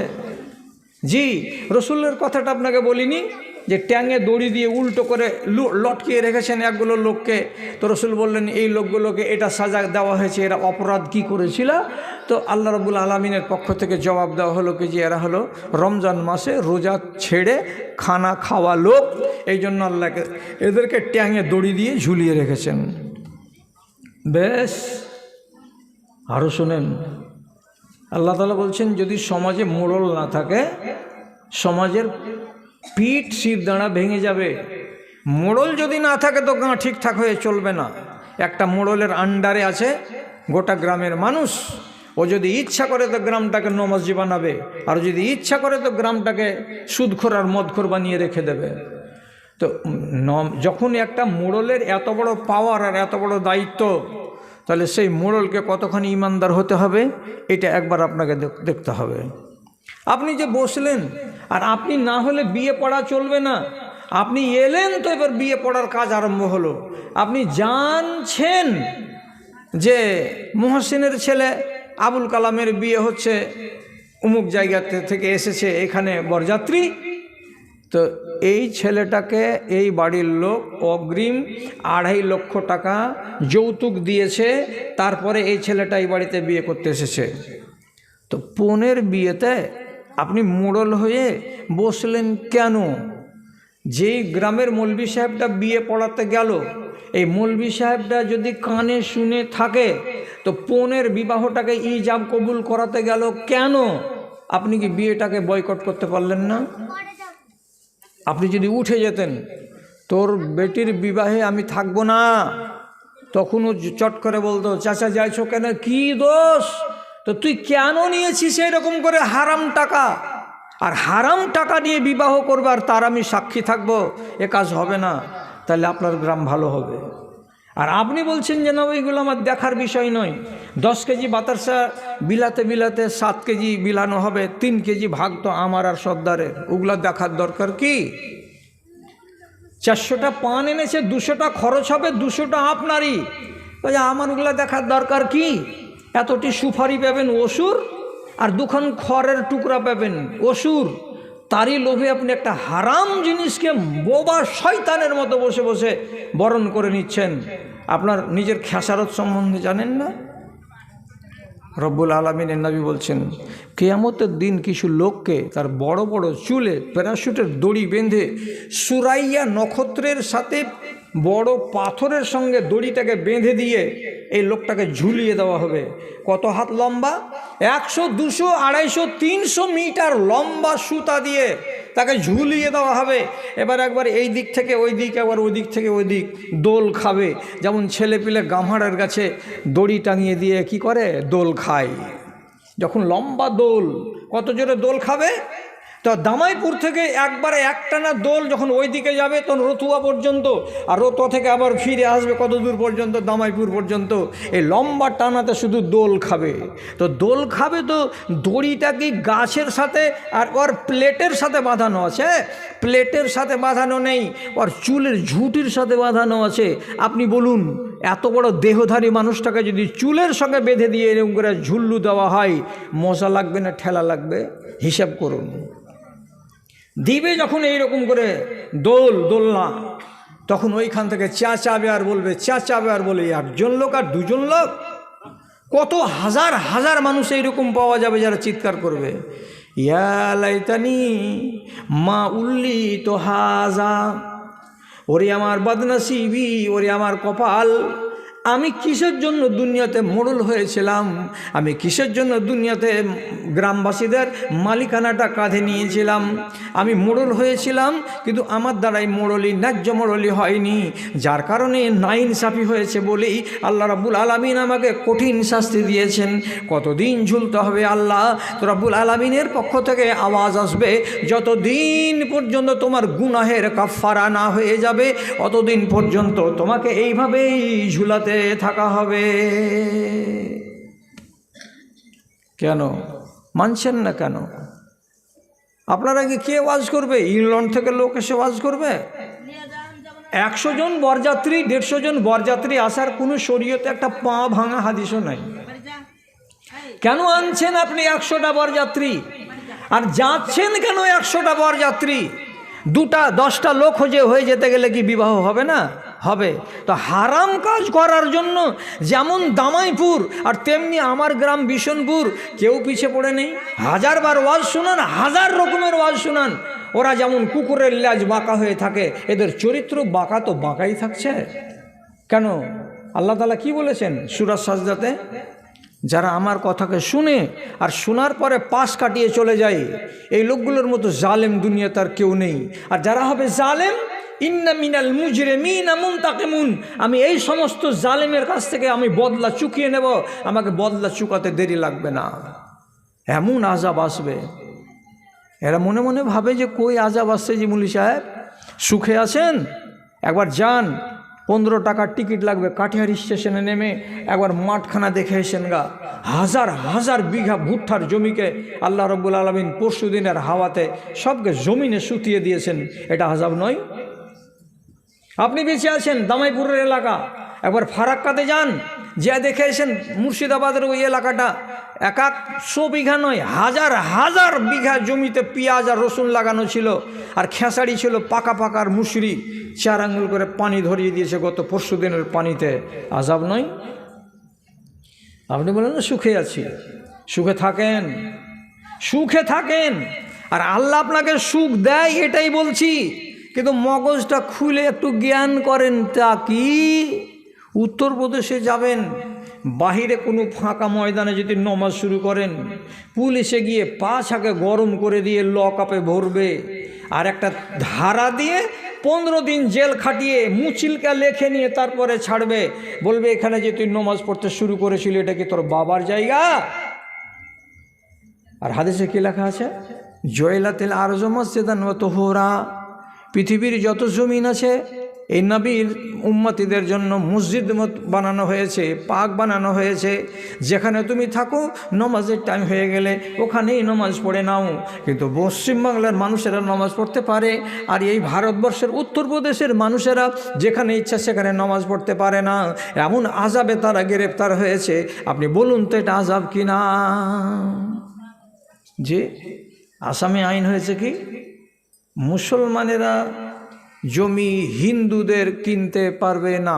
জি, রসুলের কথাটা আপনাকে বলিনি যে ট্যাঙে দড়ি দিয়ে উল্টো করে লটকিয়ে রেখেছেন একগুলো লোককে, তো রসুল বললেন এই লোকগুলোকে এটা সাজা দেওয়া হয়েছে, এরা অপরাধ কি করেছিল? তো আল্লাহ রাব্বুল আলামিনের পক্ষ থেকে জবাব দেওয়া হলো কি যে এরা হলো রমজান মাসে রোজা ছেড়ে খানা খাওয়া লোক, এই জন্য আল্লাহকে এদেরকে ট্যাঙে দড়ি দিয়ে ঝুলিয়ে রেখেছেন। বেশ, আরও শোনেন, আল্লাহ তাআলা বলছেন যদি সমাজে মোড়ল না থাকে, সমাজের পিঠ শির দাঁড়া ভেঙে যাবে। মোড়ল যদি না থাকে তো গাঁ ঠিকঠাক হয়ে চলবে না। একটা মোড়লের আন্ডারে আছে গোটা গ্রামের মানুষ, ও যদি ইচ্ছা করে তো গ্রামটাকে নমাজি বানাবে, আর যদি ইচ্ছা করে তো গ্রামটাকে সুদখোর আর মদখোর বানিয়ে রেখে দেবে। তো যখন একটা মোড়লের এত বড় পাওয়ার আর এত বড় দায়িত্ব, তাহলে সেই মোড়লকে কতখানি ইমানদার হতে হবে এটা একবার আপনাকে দেখতে হবে। আপনি যে বসলেন, আর আপনি না হলে বিয়ে পড়া চলবে না। আপনি এলেন তো এবার বিয়ে পড়ার কাজ আরম্ভ হলো। আপনি জানছেন যে মুহসিনের ছেলে আবুল কালামের বিয়ে হচ্ছে, অমুক জায়গাতে থেকে এসেছে এখানে বরযাত্রী, তো এই ছেলেটাকে এই বাড়ির লোক অগ্রিম 2.5 লক্ষ টাকা যৌতুক দিয়েছে, তারপরে এই ছেলেটা এই বাড়িতে বিয়ে করতে এসেছে। তো বোনের বিয়েতে আপনি মোড়ল হয়ে বসলেন কেন? যেই গ্রামের মৌলভী সাহেবটা বিয়ে পড়াতে গেল, এই মৌলভী সাহেবটা যদি কানে শুনে থাকে তো বোনের বিবাহটাকে ইজাব কবুল করাতে গেল কেন? আপনি কি বিয়েটাকে বয়কট করতে পারলেন না? আপনি যদি উঠে যেতেন, তোর বেটির বিবাহে আমি থাকবো না, তখন ও চট করে বলতো, চাচা যাইছো কেন, কি দোষ? তো তুই কেন নিয়েছিস এরকম করে হারাম টাকা? আর হারাম টাকা নিয়ে বিবাহ করবে আর তার আমি সাক্ষী থাকবো, এ কাজ হবে না। তাহলে আপনার গ্রাম ভালো হবে। আর আপনি বলছেন যে না, ওইগুলো আমার দেখার বিষয় নয়। 10 কেজি বাতাসা বিলাতে বিলাতে 7 কেজি বিলানো হবে, 3 কেজি ভাগ তো আমার আর সর্দারের, ওগুলো দেখার দরকার কি? 400টা পান এনেছে, 200টা খরচ হবে, 200টা আপনারই। আমার ওগুলো দেখার দরকার কি? এতটি সুপারি পাবেন অসুর, আর 2খান খড়ের টুকরা পাবেন অসুর। তারই লোভে আপনি একটা হারাম জিনিসকে বোবা শয়তানের মতো বসে বসে বরণ করে নিচ্ছেন। আপনার নিজের খেসারত সম্বন্ধে জানেন না? রব্বুল আলামিনের নবী বলছেন, কিয়ামতের দিন কিছু লোককে তার বড় বড় চুলে প্যারাশুটের দড়ি বেঁধে সুরাইয়া নক্ষত্রের সাথে বড় পাথরের সঙ্গে দড়িটাকে বেঁধে দিয়ে এই লোকটাকে ঝুলিয়ে দেওয়া হবে। কত হাত লম্বা? 100, 200, 250, 300 মিটার লম্বা সুতা দিয়ে তাকে ঝুলিয়ে দেওয়া হবে। এবার একবার এই দিক থেকে ওই দিক, একবার ওই দিক থেকে ওই দিক দোল খাবে। যেমন ছেলে পিলে গামহাড়ের গাছে দড়ি টাঙিয়ে দিয়ে কি করে, দোল খায়। যখন লম্বা দোল, কত জোরে দোল খাবে? তো দামাইপুর থেকে একবারে একটানা দোল যখন ওই দিকে যাবে তখন রতুয়া পর্যন্ত, আর রতুয়া থেকে আবার ফিরে আসবে কত দূর পর্যন্ত, দামাইপুর পর্যন্ত। এই লম্বা টানাতে শুধু দোল খাবে। তো দোল খাবে, তো দড়িটা কি গাছের সাথে আর ওর প্লেটের সাথে বাঁধানো আছে? প্লেটের সাথে বাঁধানো নেই, ওর চুলের ঝুঁটির সাথে বাঁধানো আছে। আপনি বলুন, এত বড় দেহধারী মানুষটাকে যদি চুলের সঙ্গে বেঁধে দিয়ে এরকম করে ঝুল্লু দেওয়া হয়, মজা লাগবে না ঠেলা লাগবে? হিসাব করুন। দিবে যখন এইরকম করে দোলনা, তখন ওইখান থেকে চেঁচাবে আর বলবে, চেঁচাবে আর বলে, একজন লোক আর 2জন লোক, কত হাজার হাজার মানুষ এইরকম পাওয়া যাবে যারা চিৎকার করবে, ইয়া লাইতানি মা উল্লি তো হাজা, ওরে আমার বদনসিবি, ওরে আমার কপাল, আমি কিসের জন্য দুনিয়াতে মোড়ল হয়েছিলাম, আমি কিসের জন্য দুনিয়াতে গ্রামবাসীদের মালিকানাটা কাঁধে নিয়েছিলাম। আমি মোড়ল হয়েছিলাম, কিন্তু আমার দ্বারাই মোড়লি, ন্যায্য মোড়লি হয়নি, যার কারণে নাইনসাফি হয়েছে বলেই আল্লাহ রাব্বুল আলামিন আমাকে কঠিন শাস্তি দিয়েছেন। কতদিন ঝুলতে হবে আল্লাহ? তো রাব্বুল আলামিনের পক্ষ থেকে আওয়াজ আসবে, যতদিন পর্যন্ত তোমার গুনাহের কাফারা না হয়ে যাবে অতদিন পর্যন্ত তোমাকে এইভাবেই ঝুলাতে থাকা হবে। কেন মানছেন না? কেন আপনারা কি কে ওয়াজ করবে? ইংল্যান্ড থেকে লোক এসে ওয়াজ করবে? 100 জন বরযাত্রী, 150 জন বরযাত্রী আসার কোনো শরীয়তে একটা পা ভাঙা হাদিসও নাই। কেন আনছেন আপনি 100টা বরযাত্রী? আর যাচ্ছেন কেন 100টা বরযাত্রী? 2টা 10টা লোক হয়ে যেতে গেলে কি বিবাহ হবে না? হবে। তো হারাম কাজ করার জন্য যেমন দামাইপুর আর তেমনি আমার গ্রাম বিশনপুর কেউ পিছে পড়ে নেই। 1000বার ওয়াজ শুনান, 1000 রকমের ওয়াজ শুনান, ওরা যেমন কুকুরের লেজ বাঁকা হয়ে থাকে, এদের চরিত্র বাঁকা তো বাঁকাই থাকছে। কেন? আল্লাহ তাআলা কি বলেছেন সূরা সাজদাতে? যারা আমার কথাকে শুনে আর শোনার পরে পাশ কাটিয়ে চলে যায়, এই লোকগুলোর মতো জালেম দুনিয়া তার কেউ নেই। আর যারা হবে জালেম, ইন্না মিনাল মুজরিমিনা মুনতাকিমুন, আমি এই সমস্ত জালেমের কাছ থেকে আমি বদলা চুকিয়ে নেব, আমাকে বদলা চুকাতে দেরি লাগবে না। এমন আযাব আসবে, এরা মনে মনে ভাবে যে কই আযাব আসছে যে মুলি সাহেব, সুখে আছেন? একবার যান, 15 টাকার টিকিট লাগবে, কাটিহার স্টেশনে নেমে একবার মাঠখানা দেখে এসেন গা। হাজার হাজার বিঘা ভুট্টার জমিকে আল্লাহ রাব্বুল আলামিন পরশু দিনের হাওয়াতে সবকে জমিনে শুতিয়ে দিয়েছেন। এটা আযাব নয়? আপনি বেঁচে আছেন দামাইপুরের এলাকা, একবার ফারাক্কাতে যান, যে দেখেছেন মুর্শিদাবাদের ওই এলাকাটা 100 বিঘা নয়, হাজার হাজার বিঘা জমিতে পেঁয়াজ আর রসুন লাগানো ছিল, আর খেসারি ছিল পাকা পাকা, আর মুসরি 4 আঙ্গুল করে পানি ধরিয়ে দিয়েছে গত পরশু দিনের পানিতে। আযাব নয়? আপনি বলেন না সুখে আছি, সুখে থাকেন, সুখে থাকেন। আর আল্লাহ আপনাকে সুখ দেয় এটাই বলছি, কিন্তু মগজটা খুলে একটু জ্ঞান করেন। তা কি? উত্তরপ্রদেশে যাবেন, বাহিরে কোনো ফাঁকা ময়দানে যদি নমাজ শুরু করেন, পুলিশে গিয়ে পা ছাকে গরম করে দিয়ে লকআপে ভরবে, আর একটা ধারা দিয়ে 15 দিন জেল খাটিয়ে মুচিলকা লেখে নিয়ে তারপরে ছাড়বে। বলবে এখানে যে তুই নমাজ পড়তে শুরু করেছিলি এটা কি তোর বাবার জায়গা? আর হাদিসে কি লেখা আছে? জয়লাতিল আরজু মসজিদান ওয়া তুহুরা, পৃথিবীর যত জমিন আছে এই নবীর উম্মতিদের জন্য মসজিদ বানানো হয়েছে, পাক বানানো হয়েছে। যেখানে তুমি থাকো নমাজের টাইম হয়ে গেলে ওখানেই নমাজ পড়ে নাও। কিন্তু পশ্চিমবাংলার মানুষেরা নমাজ পড়তে পারে, আর এই ভারতবর্ষের উত্তরপ্রদেশের মানুষেরা যেখানে ইচ্ছা সেখানে নমাজ পড়তে পারে না। এমন আযাবে তারা গ্রেপ্তার হয়েছে। আপনি বলুন তো এটা আযাব কি না? যে আসামে আইন হয়েছে কি, মুসলমানেরা জমি হিন্দুদের কিনতে পারবে না,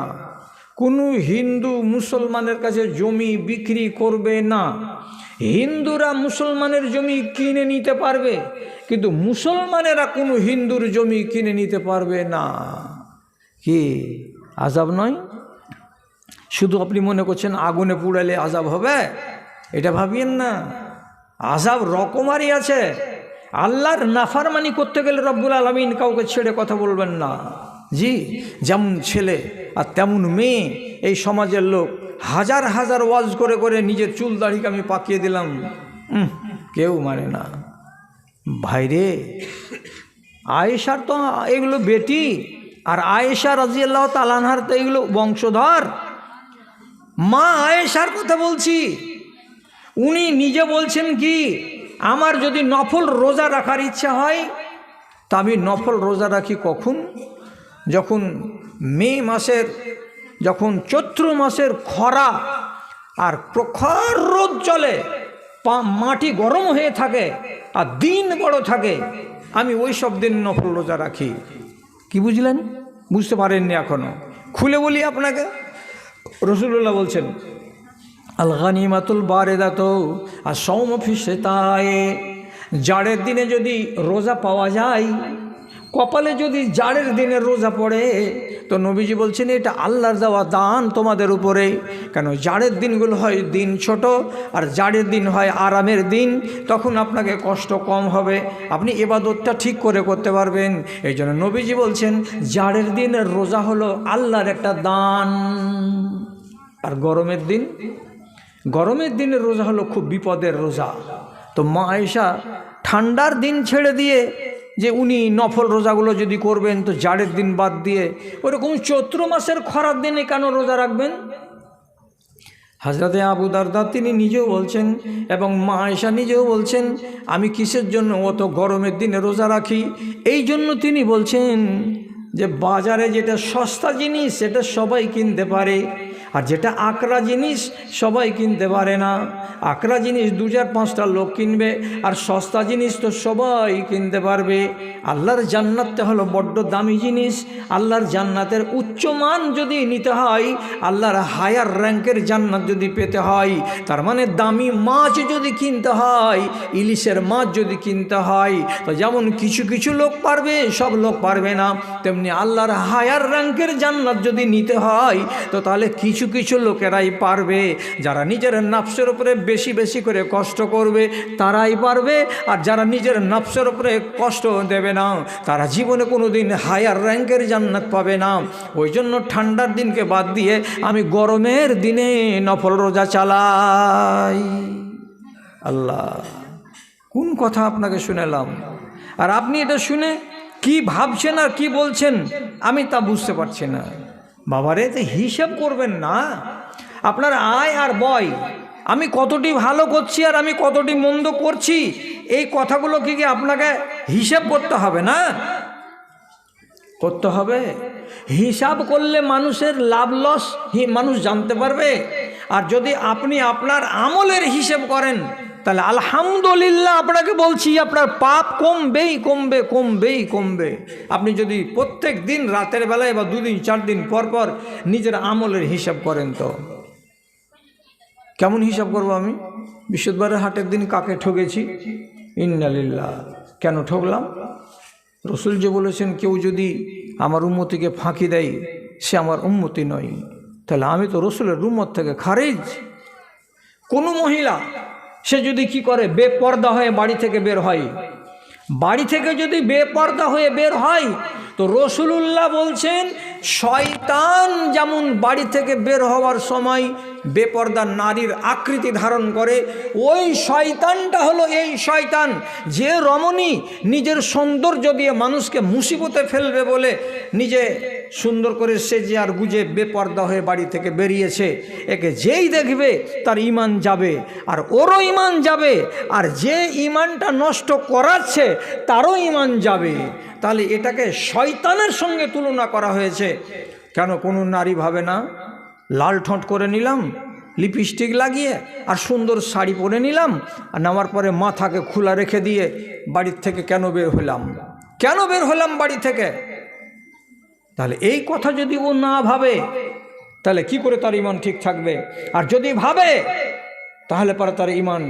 কোনো হিন্দু মুসলমানের কাছে জমি বিক্রি করবে না। হিন্দুরা মুসলমানের জমি কিনে নিতে পারবে, কিন্তু মুসলমানেরা কোনো হিন্দুর জমি কিনে নিতে পারবে না। কি আযাব নয়? শুধু আপনি মনে করছেন আগুনে পুড়ালে আযাব হবে, এটা ভাবিয়েন না। আযাব রকমারই আছে। আল্লাহর নাফরমানি করতে গেলে রব্বুল আলামিন কাউকে ছেড়ে কথা বলবেন না। জি, যেমন ছেলে আর তেমন মেয়ে এই সমাজের লোক হাজার হাজার ওয়াজ করে করে নিজের চুল দাড়িকে আমি পাকিয়ে দিলাম, কেউ মানে না। ভাইরে, আয়েশার তো এগুলো বেটি, আর আয়েশা রাদিয়াল্লাহু তাআলা আনহার তো এগুলো বংশধর। মা আয়েশার কথা বলছি, উনি নিজে বলছেন কি, আমার যদি নফল রোজা রাখার ইচ্ছা হয় তা আমি নফল রোজা রাখি কখন? যখন মে মাসের, যখন চৈত্র মাসের খরা আর প্রখর রোদ চলে, মাটি গরম হয়ে থাকে আর দিন বড় থাকে, আমি ওই সব দিন নফল রোজা রাখি। কি বুঝলেন? বুঝতে পারেননি এখনো? খুলে বলি আপনাকে। রাসূলুল্লাহ বলছেন, আল গানিমাতুল বারিদাতু আস-সাওমু ফি শিতায়ে, জাড়ের দিনে যদি রোজা পাওয়া যায়, কপালে যদি জাড়ের দিনে রোজা পড়ে, তো নবীজি বলছেন এটা আল্লাহর দেওয়া দান তোমাদের উপরে। কেন? জাড়ের দিনগুলো হয় দিন ছোট, আর জাড়ের দিন হয় আরামের দিন, তখন আপনাকে কষ্ট কম হবে, আপনি ইবাদতটা ঠিক করে করতে পারবেন। এই জন্য নবীজি বলছেন জাড়ের দিনের রোজা হলো আল্লাহর একটা দান। আর গরমের দিন, গরমের দিনের রোজা হলো খুব বিপদের রোজা। তো মা আয়েশা ঠান্ডার দিন ছেড়ে দিয়ে যে উনি নফল রোজাগুলো যদি করবেন তো জাড়ের দিন বাদ দিয়ে ওরকম চৈত্র মাসের খরার দিনে কেন রোজা রাখবেন? হযরতে আবু দারদা তিনি নিজেও বলছেন এবং মা আয়েশা নিজেও বলছেন, আমি কিসের জন্য অত গরমের দিনে রোজা রাখি? এই জন্য তিনি বলছেন যে বাজারে যেটা সস্তা জিনিস সেটা সবাই কিনতে পারে, আর যেটা আকরা জিনিস সবাই কিনতে পারে না। আকরা জিনিস 2-4-5টা লোক কিনবে, আর সস্তা জিনিস তো সবাই কিনতে পারবে। আল্লাহর জান্নাতটা হলো বড্ড দামি জিনিস। আল্লাহর জান্নাতের উচ্চ মান যদি নিতে হয়, আল্লাহর হায়ার র্যাঙ্কের জান্নাত যদি পেতে হয়, তার মানে দামি মাছ যদি কিনতে হয়, ইলিশের মাছ যদি কিনতে হয়, তো যেমন কিছু কিছু লোক পারবে, সব লোক পারবে না, তেমনি আল্লাহর হায়ার র্যাঙ্কের জান্নাত যদি নিতে হয় তো তাহলে কিছু কিছু লোকেরাই পারবে। যারা নিজের নফসের উপরে বেশি বেশি করে কষ্ট করবে তারাই পারবে, আর যারা নিজের নফসের উপরে কষ্ট দেবে না তারা জীবনে কোনো দিন হায়ার র্যাঙ্কের জান্নাত পাবে না। ওই জন্য ঠান্ডার দিনকে বাদ দিয়ে আমি গরমের দিনে নফল রোজা চালাই। আল্লাহ, কোন কথা আপনাকে শুনেলাম, আর আপনি এটা শুনে কি ভাবছেন আর কি বলছেন আমি তা বুঝতে পারছি না। বাবারে, তো হিসাব করবেন না আপনার আয় আর ব্যয়, আমি কতটি ভালো করছি আর আমি কতটি মন্দ করছি, এই কথাগুলো কি আপনাকে হিসাব করতে হবে না? করতে হবে। হিসাব করলে মানুষের লাভ লস মানুষ জানতে পারবে। আর যদি আপনি আপনার আমলের হিসেব করেন তাহলে আলহামদুলিল্লাহ আপনাকে বলছি আপনার পাপ কমবেই কমবে কমবেই কমবে। আপনি যদি প্রত্যেক দিন রাতের বেলায় বা 2 দিন 4 দিন পর পর নিজের আমলের হিসাব করেন তো। কেমন হিসাব করব আমি? বৃহস্পতিবারের হাটের দিন কাকে ঠকেছি? ইন্নালিল্লাহ। কেন ঠকলাম? রসুল যে বলেছেন কেউ যদি আমার উম্মতিকে ফাঁকি দেয় সে আমার উম্মতি নয়, তাহলে আমি তো রসুলের উম্মত থেকে খারিজ। কোনো মহিলা সে যদি কি করে বেপর্দা হয়ে বাড়ি থেকে বের হয়, বাড়ি থেকে যদি বেপর্দা হয়ে বের হয় তো রসুলুল্লাহ বলছেন শয়তান যেমন বাড়ি থেকে বের হওয়ার সময় বেপর্দা নারীর আকৃতি ধারণ করে, ওই শয়তানটা হলো এই শয়তান যে রমণী নিজের সৌন্দর্য দিয়ে মানুষকে মুসিবতে ফেলবে বলে নিজে সুন্দর করে সেজে আর গুজে বেপর্দা হয়ে বাড়ি থেকে বেরিয়েছে। একে যেই দেখবে তার ঈমান যাবে আর ওরও ঈমান যাবে, আর যে ঈমানটা নষ্ট করাচ্ছে তারও ঈমান যাবে। তাহলে এটাকে শয়তানের সঙ্গে তুলনা করা হয়েছে। কেন কোনো নারী ভাবে না লাল ঠোঁট করে নিলাম, লিপস্টিক লাগিয়ে আর সুন্দর শাড়ি পরে নিলাম আর নামার পরে মাথাকে খোলা রেখে দিয়ে বাড়ির থেকে কেন বের হলাম, কেন বের হলাম বাড়ি থেকে? তাহলে এই কথা যদি ও না ভাবে তাহলে কি করে তার ঈমান ঠিক থাকবে? আর যদি ভাবে তাহলে পরে তার ঈমান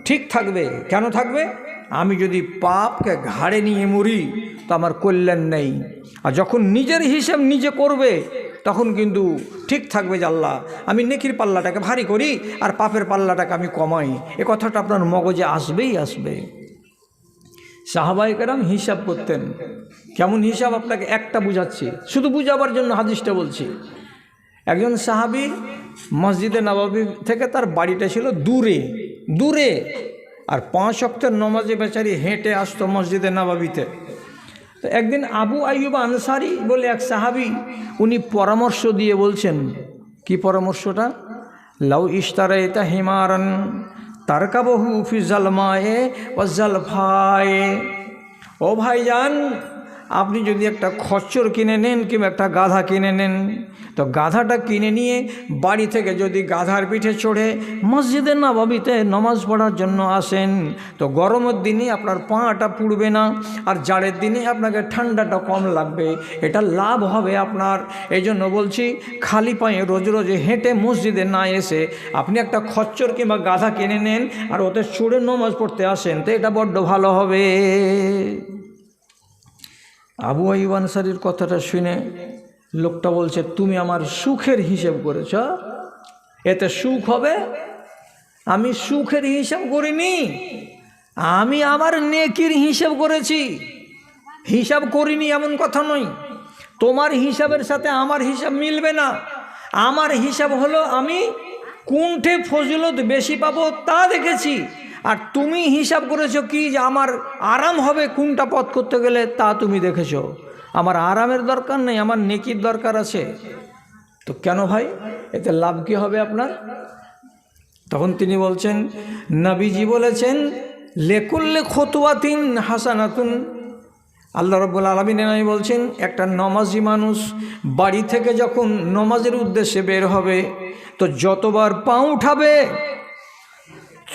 ঠিক থাকবে। কেন থাকবে? আমি যদি পাপকে ঘাড়ে নিয়ে মরি তো আমার কল্যাণ নেই। আর যখন নিজের হিসাব নিজে করবে তখন কিন্তু ঠিক থাকবে যে আল্লাহ আমি নেকির পাল্লাটাকে ভারী করি আর পাপের পাল্লাটাকে আমি কমাই। এ কথাটা আপনার মগজে আসবেই আসবে। সাহাবায়ে কেরাম হিসাব করতেন। কেমন হিসাব আপনাকে একটা বুঝাচ্ছি, শুধু বুঝাবার জন্য হাদিসটা বলছি। একজন সাহাবী মসজিদে নববী থেকে তার বাড়িটা ছিল দূরে দূরে, আর 5 ওয়াক্তের নামাজে বেচারি হেঁটে আসতো মসজিদে নববীতে। তো একদিন আবু আইয়ুব আনসারী বলে এক সাহাবী, উনি পরামর্শ দিয়ে বলছেন, কি পরামর্শটা? লাউ ইশতারাইতা হিমারান তারকাবহু ফি জালমায়ে ওয়া জালফায়ে। ও ভাইজান, আপনি যদি একটা খচ্চর কিনে নেন কিংবা একটা গাধা কিনে নেন, তো গাধাটা কিনে নিয়ে বাড়ি থেকে যদি গাধার পিঠে চড়ে মসজিদে নববীতে নামাজ পড়ার জন্য আসেন তো গরমের দিনে আপনার পাটা পুড়বে না আর জাড়ের দিনে আপনাকে ঠান্ডাটা কম লাগবে, এটা লাভ হবে আপনার। এই জন্য বলছি খালি পায়ে রোজ রোজ হেঁটে মসজিদে না এসে আপনি একটা খচ্চর কিংবা গাধা কিনে নেন আর ওতে চড়ে নামাজ পড়তে আসেন, তো এটা বড্ড ভালো হবে। আবু আইয়ুব আনসারীর কথাটা শুনে লোকটা বলছে, তুমি আমার সুখের হিসেব করেছ, এতে সুখ হবে? আমি সুখের হিসাব করিনি, আমি আমার নেকির হিসাব করেছি। হিসাব করিনি এমন কথা নয়, তোমার হিসাবের সাথে আমার হিসাব মিলবে না। আমার হিসাব হলো আমি কোনটে ফজিলত বেশি পাবো তা দেখেছি, আর তুমি হিসাব করেছো কি যে আমার আরাম হবে কোনটা পথ করতে গেলে তা তুমি দেখেছো। আমার আরামের দরকার নেই, আমার নেকির দরকার আছে। তো কেন ভাই, এতে লাভ কি হবে আপনার? তখন তিনি বলছেন, নবীজি বলেছেন লেকুল্লে খতুয়াতিন হাসানাতুন। আল্লাহ রাব্বুল আলামিন বলছেন একটা নমাজি মানুষ বাড়ি থেকে যখন নমাজের উদ্দেশ্যে বের হবে তো যতবার পা উঠাবে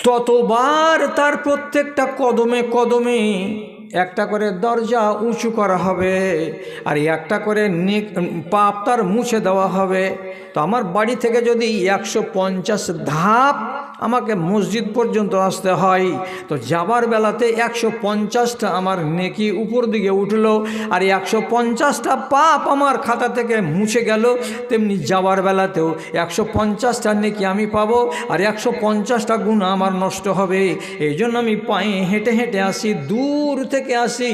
ততবার তার প্রত্যেকটা কদমে কদমে একটা করে দরজা উঁচু করা হবে আর একটা করে পাপ তার মুছে দেওয়া হবে। তো আমার বাড়ি থেকে যদি 150 ধাপ আমাকে মসজিদ পর্যন্ত আসতে হয় তো যাবার বেলাতে 150টা আমার নেকি উপর দিকে উঠলো আর 150টা পাপ আমার খাতা থেকে মুছে গেল। তেমনি যাবার বেলাতেও 150টা নেকি আমি পাবো আর 150টা গুণ আমার নষ্ট হবে। এই জন্য আমি পায়ে হেঁটে হেঁটে আসি, দূর থেকে আসি,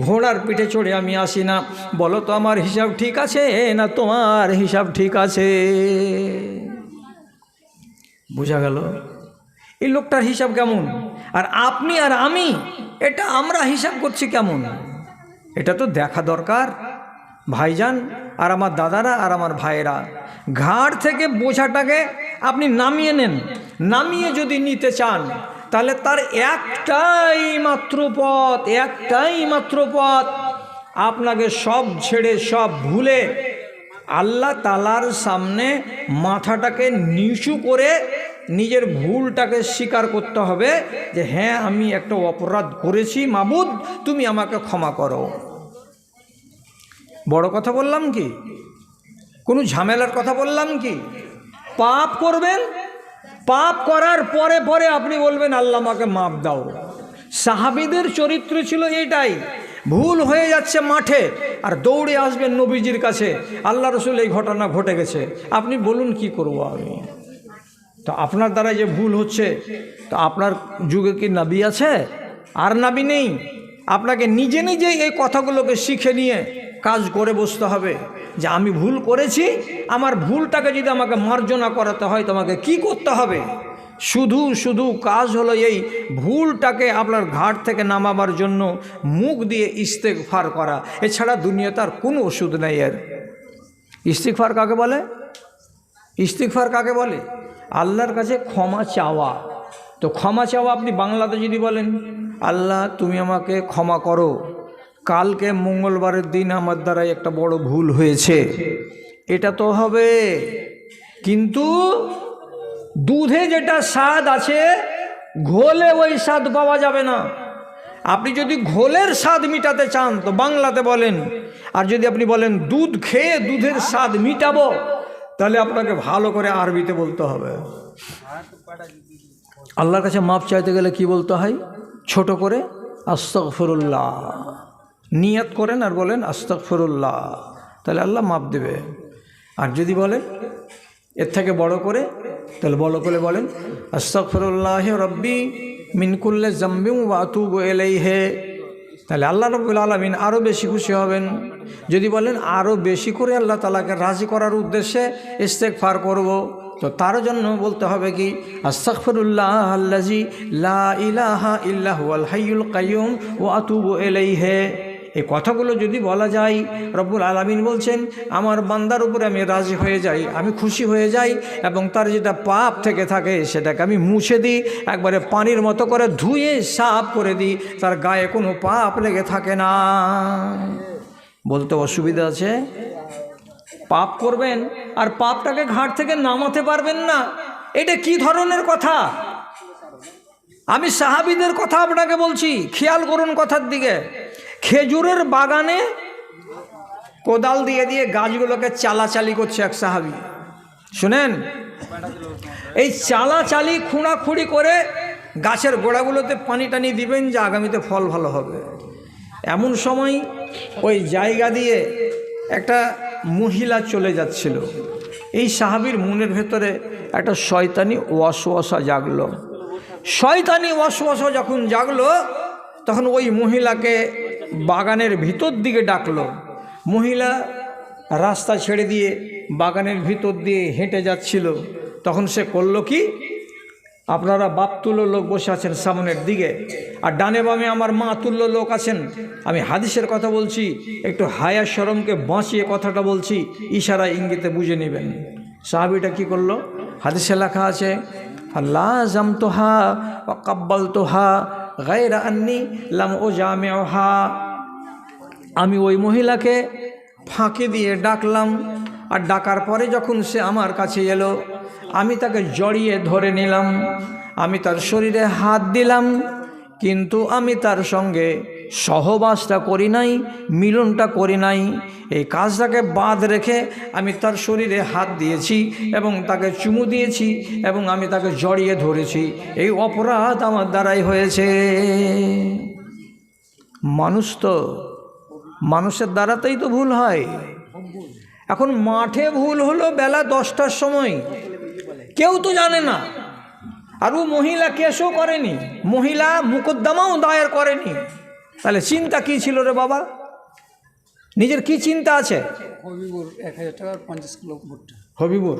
ঘোড়ার পিঠে চড়ে আমি আসি না। বলো তো আমার হিসাব ঠিক আছে না তোমার হিসাব ঠিক আছে? বোঝা গেল এই লোকটার হিসাব কেমন, আর আপনি আর আমি এটা আমরা হিসাব করছি কেমন, এটা তো দেখা দরকার ভাইজান আর আমার দাদারা আর আমার ভাইয়েরা। ঘাড় থেকে বোঝাটাকে আপনি নামিয়ে নেন, নামিয়ে যদি নিতে চান তাহলে তার একটাই মাত্র পথ, আপনাকে সব ছেড়ে সব ভুলে আল্লাহ তাআলার সামনে মাথাটাকে নিচু করে নিজের ভুলটাকে স্বীকার করতে হবে যে হ্যাঁ আমি একটা অপরাধ করেছি, মাবুদ তুমি আমাকে ক্ষমা করো। বড় কথা বললাম কি? কোনো ঝামেলার কথা বললাম কি? পাপ করবেন, পাপ করার পরে পরে আপনি বলবেন আল্লাহ আমাকে মাফ দাও। সাহাবীদের চরিত্র ছিল এটাই। ভুল হয়ে যাচ্ছে মাঠে আর দৌড়ে আসবেন নবীজির কাছে, আল্লাহ রসুল এই ঘটনা ঘটে গেছে, আপনি বলুন কি করব আমি? তো আপনার দ্বারা যে ভুল হচ্ছে, তো আপনার যুগে কি নবী আছে? আর নবী নেই। আপনাকে নিজে নিজেই এই কথাগুলোকে শিখে নিয়ে কাজ করে বসতে হবে যে আমি ভুল করেছি, আমার ভুলটাকে যদি আমাকে মার্জনা করাতে হয় তোমাকে কি করতে হবে? শুধু শুধু কাজ হলো এই ভুলটাকে আপনার ঘাট থেকে নামাবার জন্য মুখ দিয়ে ইস্তেগফার করা, এছাড়া দুনিয়াতে আর কোনো ওষুধ নেই। এর ইস্তিগফার কাকে বলে? ইস্তিগফার কাকে বলে? আল্লাহর কাছে ক্ষমা চাওয়া। তো ক্ষমা চাওয়া আপনি বাংলাতে যদি বলেন আল্লাহ তুমি আমাকে ক্ষমা করো, কালকে মঙ্গলবারের দিন আমার দ্বারা একটা বড় ভুল হয়েছে, এটা তো হবে। কিন্তু দুধে যেটা স্বাদ আছে ঘোলে ওই স্বাদ পাওয়া যাবে না। আপনি যদি ঘোলের স্বাদ মিটাতে চান তো বাংলাতে বলেন, আর যদি আপনি বলেন দুধ খেয়ে দুধের স্বাদ মিটাবো তাহলে আপনাকে ভালো করে আরবিতে বলতে হবে। আল্লাহর কাছে মাপ চাইতে গেলে কি বলতে হয়? ছোট করে আস্তাগফিরুল্লাহ নিয়ত করেন আর বলেন আস্তাগফিরুল্লাহ, তাহলে আল্লাহ মাপ দেবে। আর যদি বলেন এর থেকে বড় করে, তাহলে বড় করে বলেন আস্তাগফিরুল্লাহ রব্বি মিন কুল্লি যামবিন ওয়া আতুবু ইলাইহি, তাহলে আল্লাহ রাব্বুল আলামিন আরও বেশি খুশি হবেন। যদি বলেন আরও বেশি করে আল্লাহ তাআলাকে রাজি করার উদ্দেশ্যে ইস্তেগফার করব, তো তার জন্য বলতে হবে কি আস্তাগফিরুল্লাহ আল্লাযী লা ইলাহা ইল্লা হুয়াল হাইয়ুল কাইয়ুম ওয়া আতুবু ইলাইহি। এই কথাগুলো যদি বলা যায়, রব্বুল আলামিন বলছেন আমার বান্দার উপরে আমি রাজি হয়ে যাই, আমি খুশি হয়ে যাই, এবং তার যেটা পাপ থেকে থাকে সেটাকে আমি মুছে দিই, একবারে পানির মতো করে ধুয়ে সাফ করে দিই, তার গায়ে কোনো পাপ লেগে থাকে না। বলতে অসুবিধা আছে? পাপ করবেন আর পাপটাকে ঘাট থেকে নামাতে পারবেন না, এটা কি ধরনের কথা? আমি সাহাবীদের কথা আপনাকে বলছি, খেয়াল করুন কথার দিকে। খেজুরের বাগানে কোদাল দিয়ে দিয়ে গাছগুলোকে চালাচালি করছে এক সাহাবী, শুনেন। এই চালাচালি খুঁড়াখুঁড়ি করে গাছের গোড়াগুলোতে পানি টানি দিবেন যে আগামীতে ফল ভালো হবে। এমন সময় ওই জায়গা দিয়ে একটা মহিলা চলে যাচ্ছিল। এই সাহাবীর মনের ভেতরে একটা শয়তানি ওয়াসওয়াসা জাগলো। শয়তানি ওয়াসওয়াসা যখন জাগলো তখন ওই মহিলাকে বাগানের ভিতর দিকে ডাকলো। মহিলা রাস্তা ছেড়ে দিয়ে বাগানের ভিতর দিয়ে হেঁটে যাচ্ছিল। তখন সে করলো কি, আপনারা বাপ তুল্য লোক বসে আছেন সামনের দিকে, আর ডানে বামে আমার মা তুল্য লোক আছেন। আমি হাদিসের কথা বলছি, একটু হায়া শরমকে বাঁচিয়ে কথাটা বলছি, ইশারা ইঙ্গিতে বুঝে নেবেন। সাহাবীটা কি করলো? হাদিসে লেখা আছে আল্লাহ জামতোহা ওয়া কাব্বালতোহা গায়রা আন্নি লাম উজামিউহা। আমি ওই মহিলাকে ফাঁকি দিয়ে ডাকলাম, আর ডাকার পরে যখন সে আমার কাছে এলো আমি তাকে জড়িয়ে ধরে নিলাম, আমি তার শরীরে হাত দিলাম, কিন্তু আমি তার সঙ্গে সহবাসটা করি নাই, মিলনটা করি নাই। এই কাজটাকে বাদ রেখে আমি তার শরীরে হাত দিয়েছি এবং তাকে চুমু দিয়েছি এবং আমি তাকে জড়িয়ে ধরেছি। এই অপরাধ আমার দ্বারাই হয়েছে। মানুষ তো মানুষের দ্বারাতেই তো ভুল হয়। এখন মাঠে ভুল হলো বেলা 10টার সময়, কেউ তো জানে না, আর ও মহিলা কেসও করেনি, মহিলা মুকদ্দমাও দায়ের করেনি। তাহলে চিন্তা কি ছিল রে বাবা? নিজের কি চিন্তা আছে? হবিবুর 1000 টাকার 50 কিলো ভুট্টা। হবিবুর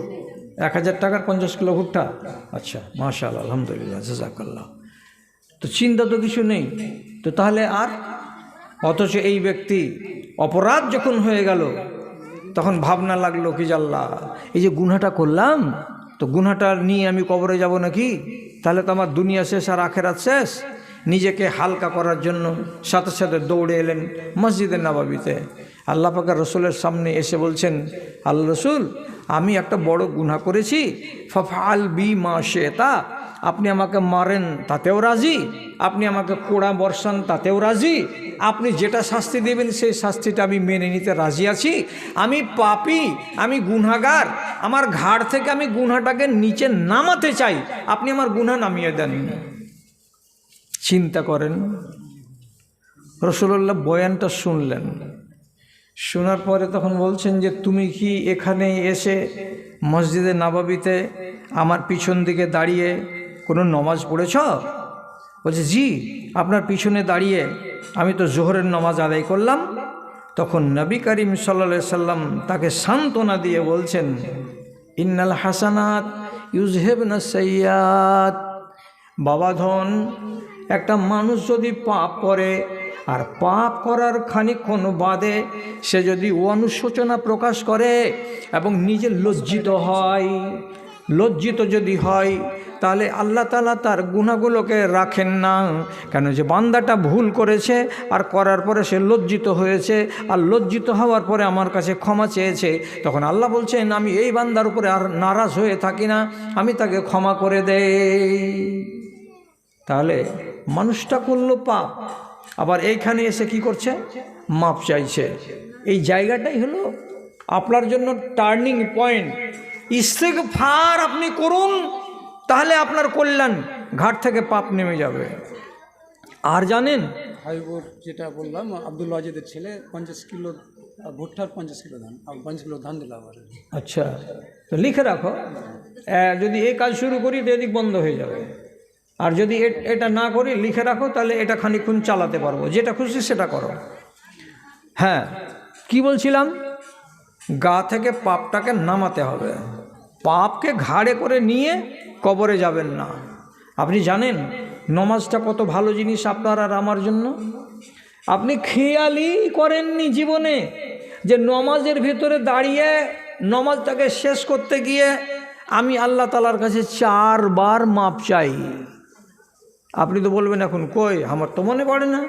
1000 টাকার 50 কিলো ভুট্টা। আচ্ছা, মাশাআল্লাহ, আলহামদুলিল্লাহ, জাযাকাল্লাহ। তো চিন্তা তো কিছু নেই, তো তাহলে আর, অথচ এই ব্যক্তি অপরাধ যখন হয়ে গেল তখন ভাবনা লাগলো কি জাল্লা, এই যে গুনাহটা করলাম, তো গুনাহটা নিয়ে আমি কবরে যাব নাকি? তাহলে তো আমার দুনিয়া শেষ আর আখেরাত শেষ। নিজেকে হালকা করার জন্য সাথে সাথে দৌড়ে এলেন মসজিদে নববীতে। আল্লাহ পাকের রসুলের সামনে এসে বলছেন, আল্লাহ রসুল, আমি একটা বড় গুনাহ করেছি, ফাফআল বি মা শিতা, আপনি আমাকে মারেন তাতেও রাজি, আপনি আমাকে কোড়া বর্ষান তাতেও রাজি, আপনি যেটা শাস্তি দেবেন সেই শাস্তিটা আমি মেনে নিতে রাজি আছি। আমি পাপী, আমি গুনাহগার, আমার ঘাড় থেকে আমি গুনাহটাকে নিচে নামাতে চাই, আপনি আমার গুনাহ নামিয়ে দেন। চিন্তা করেন, রাসূলুল্লাহ বয়ানটা শুনলেন, শোনার পরে তখন বলছেন যে তুমি কি এখানে এসে মসজিদে নববীতে আমার পিছন দিকে দাঁড়িয়ে কোনো নমাজ পড়েছ? বলছে জি, আপনার পিছনে দাঁড়িয়ে আমি তো জোহরের নামাজ আদায় করলাম। তখন নবী করিম সাল্লাল্লাহু আলাইহি সাল্লাম তাকে সান্ত্বনা দিয়ে বলছেন, ইন্নাল হাসানাত ইউযহিবনা সাইয়্যাত। বাবা ধন, একটা মানুষ যদি পাপ করে আর পাপ করার খানিকক্ষণ বাদে সে যদি অনুশোচনা প্রকাশ করে এবং নিজে লজ্জিত হয়, লজ্জিত যদি হয়, তাহলে আল্লাহ তাআলা তার গুনাহগুলোকে রাখেন না। কেন যে বান্দাটা ভুল করেছে আর করার পরে সে লজ্জিত হয়েছে, আর লজ্জিত হওয়ার পরে আমার কাছে ক্ষমা চেয়েছে, তখন আল্লাহ বলছেন আমি এই বান্দার উপরে আর নারাজ হয়ে থাকি না, আমি তাকে ক্ষমা করে দেই। তাহলে মানুষটা করলো পাপ, আবার এইখানে এসে কি করছে? মাপ চাইছে। এই জায়গাটাই হলো আপনার জন্য টার্নিং পয়েন্ট। ইস্তেগফার আপনি করুন, তাহলে আপনার কল্যাণ, ঘাট থেকে পাপ নেমে যাবে। আর জানেন, হাবিবুর যেটা বললাম, আব্দুল ওয়াজেদের ছেলে 50 কিলো ভুট্টার 50 কিলো ধান, 50 কিলো ধান দিল আবার। আচ্ছা, তো লিখে রাখো, যদি এই কাজ শুরু করি তো এদিক বন্ধ হয়ে যাবে, আর যদি এটা না করি লিখে রাখো, তাহলে এটা খানিকক্ষণ চালাতে পারবো, যেটা খুশি সেটা করো। হ্যাঁ, কি বলছিলাম? গা থেকে পাপটাকে নামাতে হবে, পাপকে ঘাড়ে করে নিয়ে কবরে যাবেন না। আপনি জানেন নমাজটা কত ভালো জিনিস আপনার আর আমার জন্য? আপনি খেয়ালই করেননি জীবনে যে নমাজের ভিতরে দাঁড়িয়ে নমাজটাকে শেষ করতে গিয়ে আমি আল্লাহ তাআলার কাছে 4 বার মাপ চাই। আপনি তো বলবেন এখন কই, আমার তো মনে পড়ে না,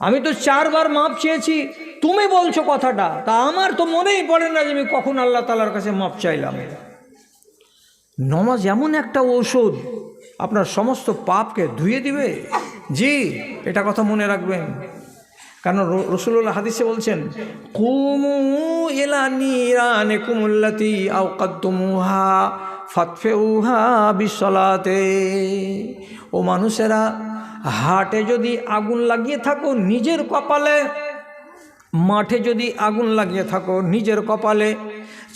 আমি তো 4 বার মাপ চেয়েছি, তুমি বলছো কথাটা, তা আমার তো মনেই পড়ে না যে আমি কখন আল্লাহ তাআলার কাছে মাপ চাইলাম। নমাজ এমন একটা ঔষধ, আপনার সমস্ত পাপকে ধুয়ে দিবে। জি, এটা কথা মনে রাখবেন। কারণ রাসূলুল্লাহ হাদিসে বলছেন, কুমু ইলা নিরানিকুমুল্লাতি আওকাদতুমুহা ফাতফিউহা বিসসালাতে। ও মানুষেরা, হাটে যদি আগুন লাগিয়ে থাকো নিজের কপালে, মাঠে যদি আগুন লাগিয়ে থাকো নিজের কপালে,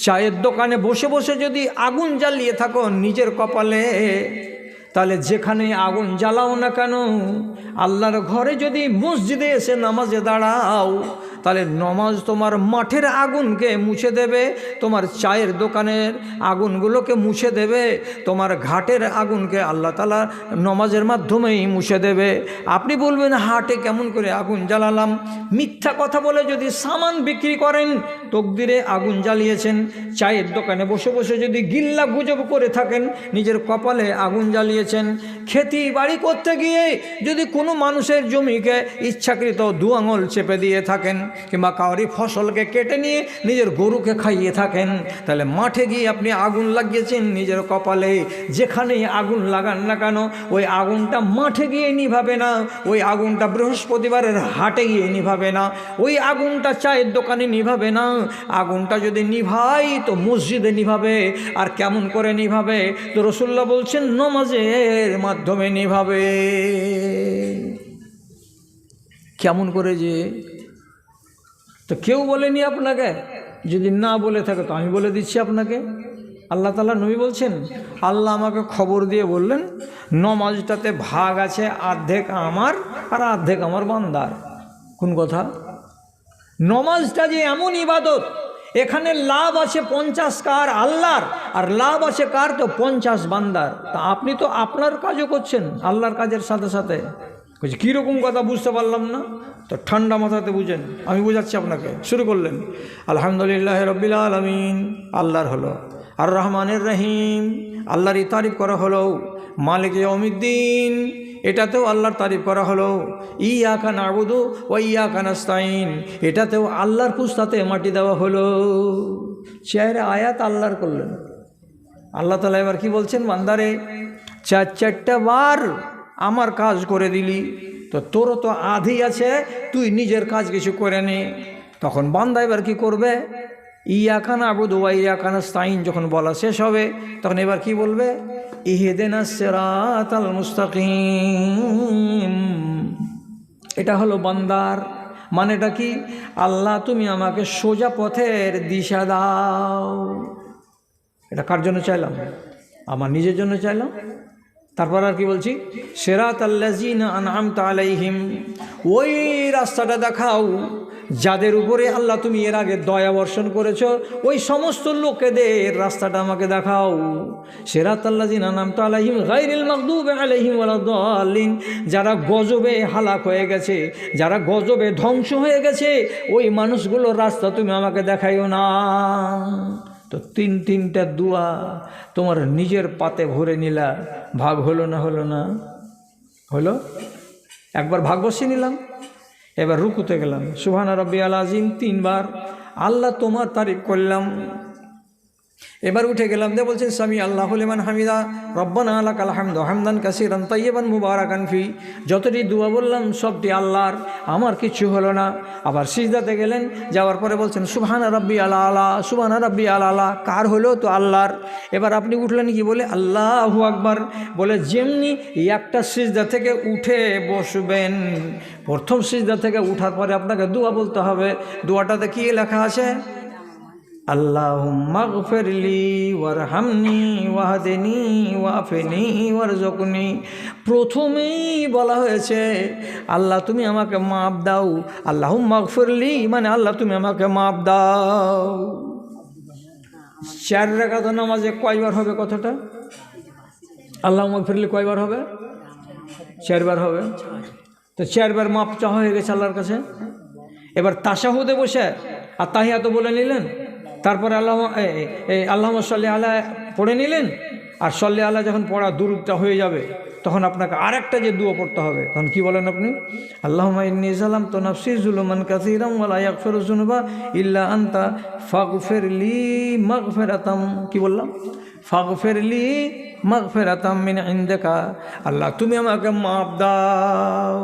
চায়ের দোকানে বসে বসে যদি আগুন জ্বালিয়ে থাকো নিজের কপালে, তাহলে যেখানে আগুন জ্বালাও না কেন, আল্লাহর ঘরে যদি মসজিদে এসে নামাজে দাঁড়াও, তাহলে নমাজ তোমার মাঠের আগুনকে মুছে দেবে, তোমার চায়ের দোকানের আগুনগুলোকে মুছে দেবে, তোমার ঘাটের আগুনকে আল্লাহ তাআলা নমাজের মাধ্যমেই মুছে দেবে। আপনি বলবেন হাটে কেমন করে আগুন জ্বালালাম? মিথ্যা কথা বলে যদি সামান বিক্রি করেন, তকদিরে আগুন জ্বালিয়েছেন। চায়ের দোকানে বসে বসে যদি গিল্লা গুজব করে থাকেন, নিজের কপালে আগুন জ্বালিয়েছেন। খেতি বাড়ি করতে গিয়ে যদি কোনো মানুষের জমিকে ইচ্ছাকৃত 2 আঙুল চেপে দিয়ে থাকেন, কিংবা কাউরি ফসলকে কেটে নিয়ে নিজের গরুকে খাইয়ে থাকেন, তাহলে মাঠে গিয়ে আপনি আগুন লাগিয়েছেন নিজের কপালে। যেখানেই আগুন লাগান না কেন, ওই আগুনটা মাঠে গিয়ে নিভাবে না, ওই আগুনটা বৃহস্পতিবারের হাটে গিয়ে নিভাবে না, ওই আগুনটা চায়ের দোকানে নিভাবে না। আগুনটা যদি নিভাই তো মসজিদে নিভাবে। আর কেমন করে নিভাবে? তো রাসূলুল্লাহ বলছেন নমাজের মাধ্যমে নিভাবে। কেমন করে যে? তো কেউ বলেনি আপনাকে? যদি না বলে থাকে তো আমি বলে দিচ্ছি আপনাকে। আল্লাহ তাআলা নবী বলছেন, আল্লাহ আমাকে খবর দিয়ে বললেন নমাজটাতে ভাগ আছে, অর্ধেক আমার আর অর্ধেক আমার বান্দার। কোন কথা? নমাজটা যে এমন ইবাদত, এখানে লাভ আছে 50 কার আল্লাহর, আর লাভ আছে কার? তো 50 বান্দার। তা আপনি তো আপনার কাজও করছেন আল্লাহর কাজের সাথে সাথে। কীরকম কথা বুঝতে পারলাম না, তো ঠান্ডা মাথাতে বুঝেন, আমি বুঝাচ্ছি আপনাকে। শুরু করলেন আলহামদুলিল্লাহ রাব্বিল আলামিন, আল্লাহর হলো। আর রহমানের রহিম, আল্লাহরই তারিফ করা হলো। মালিক ইয়াউমিদ্দিন, এটাতেও আল্লাহর তারিফ করা হলো। ইয়াকা না'বুদু ওয়া ইয়াকা নাস্তাইন, এটাতেও আল্লাহর কুস্তাতে মাটি দেওয়া হলো। চেহারা আয়াত আল্লাহর করলেন। আল্লাহ তাআলা এবার কি বলছেন, বান্দারে চারটা বার আমার কাজ করে দিলি, তো তোরও তো আধি আছে, তুই নিজের কাজ কিছু করে নে। তখন বান্দা এবার কি করবে, ইয়াকা না'বুদু ওয়া ইয়াকা নাস্তাইন যখন বলা শেষ হবে, তখন এবার কি বলবে, ইহদিনাস সিরাতাল মুস্তাকিম। এটা হলো বান্দার মানেটা কি, আল্লাহ তুমি আমাকে সোজা পথের দিশা দাও। এটা কার জন্য চাইলাম, আমার নিজের জন্য চাইলাম। তারপর আর কি বলছি, সিরাতাল্লাযিনা আনআমতা আলাইহিম, ওই রাস্তাটা দেখাও যাদের উপরে আল্লাহ তুমি এর আগে দয়া বর্ষণ করেছ, ওই সমস্ত লোকেদের রাস্তাটা আমাকে দেখাও। সিরাতাল্লাযিনা আনআমতা আলাইহিম গায়রিল মাগদুবি আলাইহিম ওয়ালাদ-দাল্লিন, যারা গজবে হালাক হয়ে গেছে, যারা গজবে ধ্বংস হয়ে গেছে, ওই মানুষগুলোর রাস্তা তুমি আমাকে দেখাইও না। তো তিনটা দোয়া তোমার নিজের পাতে ভরে নিলা, ভাগ হলো না, হলো না, হলো। একবার ভাগ বসিয়ে নিলাম, এবার রুকুতে গেলাম, সুবহান রাব্বিয়াল আযীম 3 বার, আল্লাহ তোমার তারিফ করলাম। এবার উঠে গেলাম, দিয়ে বলছেন সামি আল্লাহু লিমান হামিদা রব্বানা লাকাল হামদু হামদান কাসীরান তাইয়িবান মুবারাকান ফি। যতটি দোয়া বললাম সবটি আল্লাহর, আমার কিছু হলো না। আবার সিজদাতে গেলেন, যাওয়ার পরে বলছেন সুবহান রাব্বিয়াল আলা, সুবহান রাব্বিয়াল আলা, কার হলো, তো আল্লাহর। এবার আপনি উঠলেন কি বলে, আল্লাহু আকবার বলে। যেমনি একটা সিজদা থেকে উঠে বসবেন, প্রথম সিজদা থেকে উঠার পরে আপনাকে দোয়া বলতে হবে। দোয়াটাতে কি লেখা আছে, আল্লাহুম্মা গফিরলি ওয়ারহামনি ওয়াহদিনি ওয়াফিনি ওয়ারযুকনি। প্রথমেই বলা হয়েছে আল্লাহ তুমি আমাকে মাপ দাও। আল্লাহুম্মা গফিরলি মানে আল্লাহ তুমি আমাকে মাপ দাও। 4 রাকাত নামাজে কয়বার হবে কথাটা, আল্লাহুম্মা গফিরলি কয়বার হবে, 4 বার হবে। তো 4 বার মাপ চাওয়া হয়ে গেছে আল্লাহর কাছে। এবার তাশাহুদে বসে আর তাহিয়াত বলে নিলেন, তারপরে আল্লাহুম্মা সাল্লি আলা পড়ে নিলেন। আর সাল্লি আলা যখন পড়া দুরূদটা হয়ে যাবে, তখন আপনাকে আরেকটা যে দোয়া পড়তে হবে। তখন কি বলেন আপনি, আল্লাহুম্মা ইন্নী যালামতু নাফসি যুলমান কাসীরাম ওয়া লা ইয়াগফিরুয যুনুবা ইল্লা আনতা ফাগফিরলি মাগফিরাতাম, কি বললাম, ফাগফিরলি মাগফিরাতাম মিন ইনদিকা, আল্লাহ তুমি আমাকে মাপ দাও।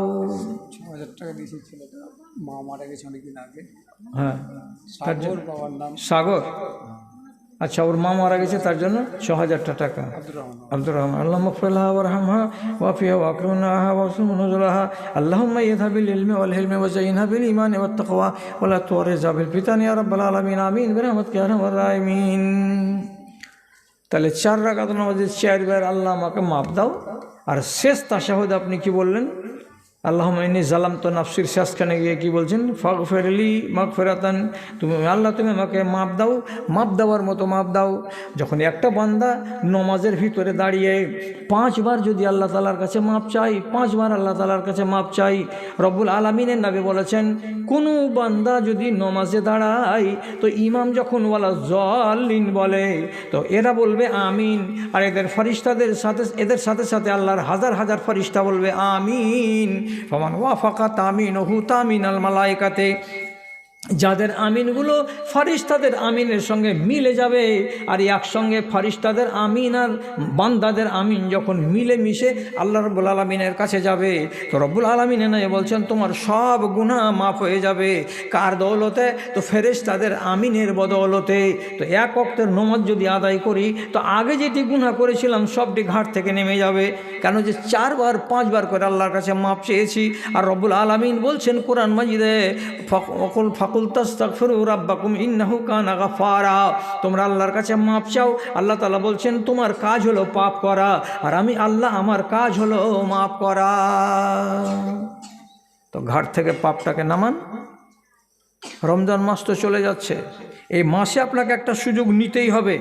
6,000 টাকা দিয়েছি ছেলেটা, মা মারা গেছে অনেকদিন আগে। হ্যাঁ, সাগর বাবার নাম সাগর, আচ্ছা, ওর মা মারা গেছে, তার জন্য 6,000 টাকা। আব্দুর রহমান, আল্লাহুম্মা গফিরলাহা ওয়ারহামহা ওয়াফিহা ওয়াকরিমনাহা ওয়াসুম নুজুলাহা, আল্লাহুম্মা ইযহা বিল ইলমি ওয়াল হিলমি ওয়াযায়িনহা বিল ঈমানি ওয়াত তাকওয়া ওয়া লা তুরিযা বিল ফিতানি ইয়া রাব্বাল আলামিন, আমিন বিরহমাতিকা ইয়া আরহামার রাহিমিন। তাহলে 4 রাকাত নামাজে 4 বার আল্লাহ আমাকে মাপ দাও। আর শেষ তাশাহুদ আপনি কি বললেন, আল্লাহুম্মা ইন্নী যালামতু নাফসির শেষখানে গিয়ে কি বলছেন, ফাগফিরলি মাগফিরাতান, তুমি আল্লাহ তুমি আমাকে মাপ দাও, মাপ দেওয়ার মতো মাপ দাও। যখন একটা বান্দা নমাজের ভিতরে দাঁড়িয়ে 5 বার যদি আল্লাহ তাআলার কাছে মাপ চাই, 5 বার আল্লাহ তাআলার কাছে মাপ চাই, রব্বুল আলামিনের নবী বলেছেন, কোনো বান্দা যদি নমাজে দাঁড়ায়, তো ইমাম যখন ওয়ালা জাল্লিন বলে, তো এরা বলবে আমিন, আর এদের সাথে সাথে আল্লাহর হাজার হাজার ফেরেশতা বলবে আমিন। ফামান ওয়াফাকা তামিনুহু তামিনাল মালায়েকাতে, যাদের আমিনগুলো ফেরেশতাদের আমিনের সঙ্গে মিলে যাবে, আর একসঙ্গে ফেরেশতাদের আমিন আর বান্দাদের আমিন যখন মিলে মিশে আল্লাহ রাব্বুল আলামিনের কাছে যাবে, তো রব্বুল আলামিন এনে বলছেন তোমার সব গুনাহ মাফ হয়ে যাবে। কার দৌলতে, তো ফেরেশতাদের আমিনের বদৌলতে। তো এক ওয়াক্তের নামাজ যদি আদায় করি, তো আগে যেটি গুনাহ করেছিলাম সবটি ঘাট থেকে নেমে যাবে। কেন যে 4 বার 5 বার করে আল্লাহর কাছে মাপ চেয়েছি। আর রব্বুল আলামিন বলছেন কোরআন মাজিদে, ফাকুল তাস্তাগফিরু রাব্বাকুম ইন্নাহু কানা গাফারা, তোমরা আল্লাহর কাছে মাপ চাও। আল্লাহ তাআলা বলছেন তোমার কাজ হলো পাপ করা, আর আমি আল্লাহ আমার কাজ হলো মাপ করা। তো ঘাট থেকে পাপটাকে নামান। রমজান মাস তো চলে যাচ্ছে, এই মাসে আপনাকে একটা সুযোগ নিতেই হবে।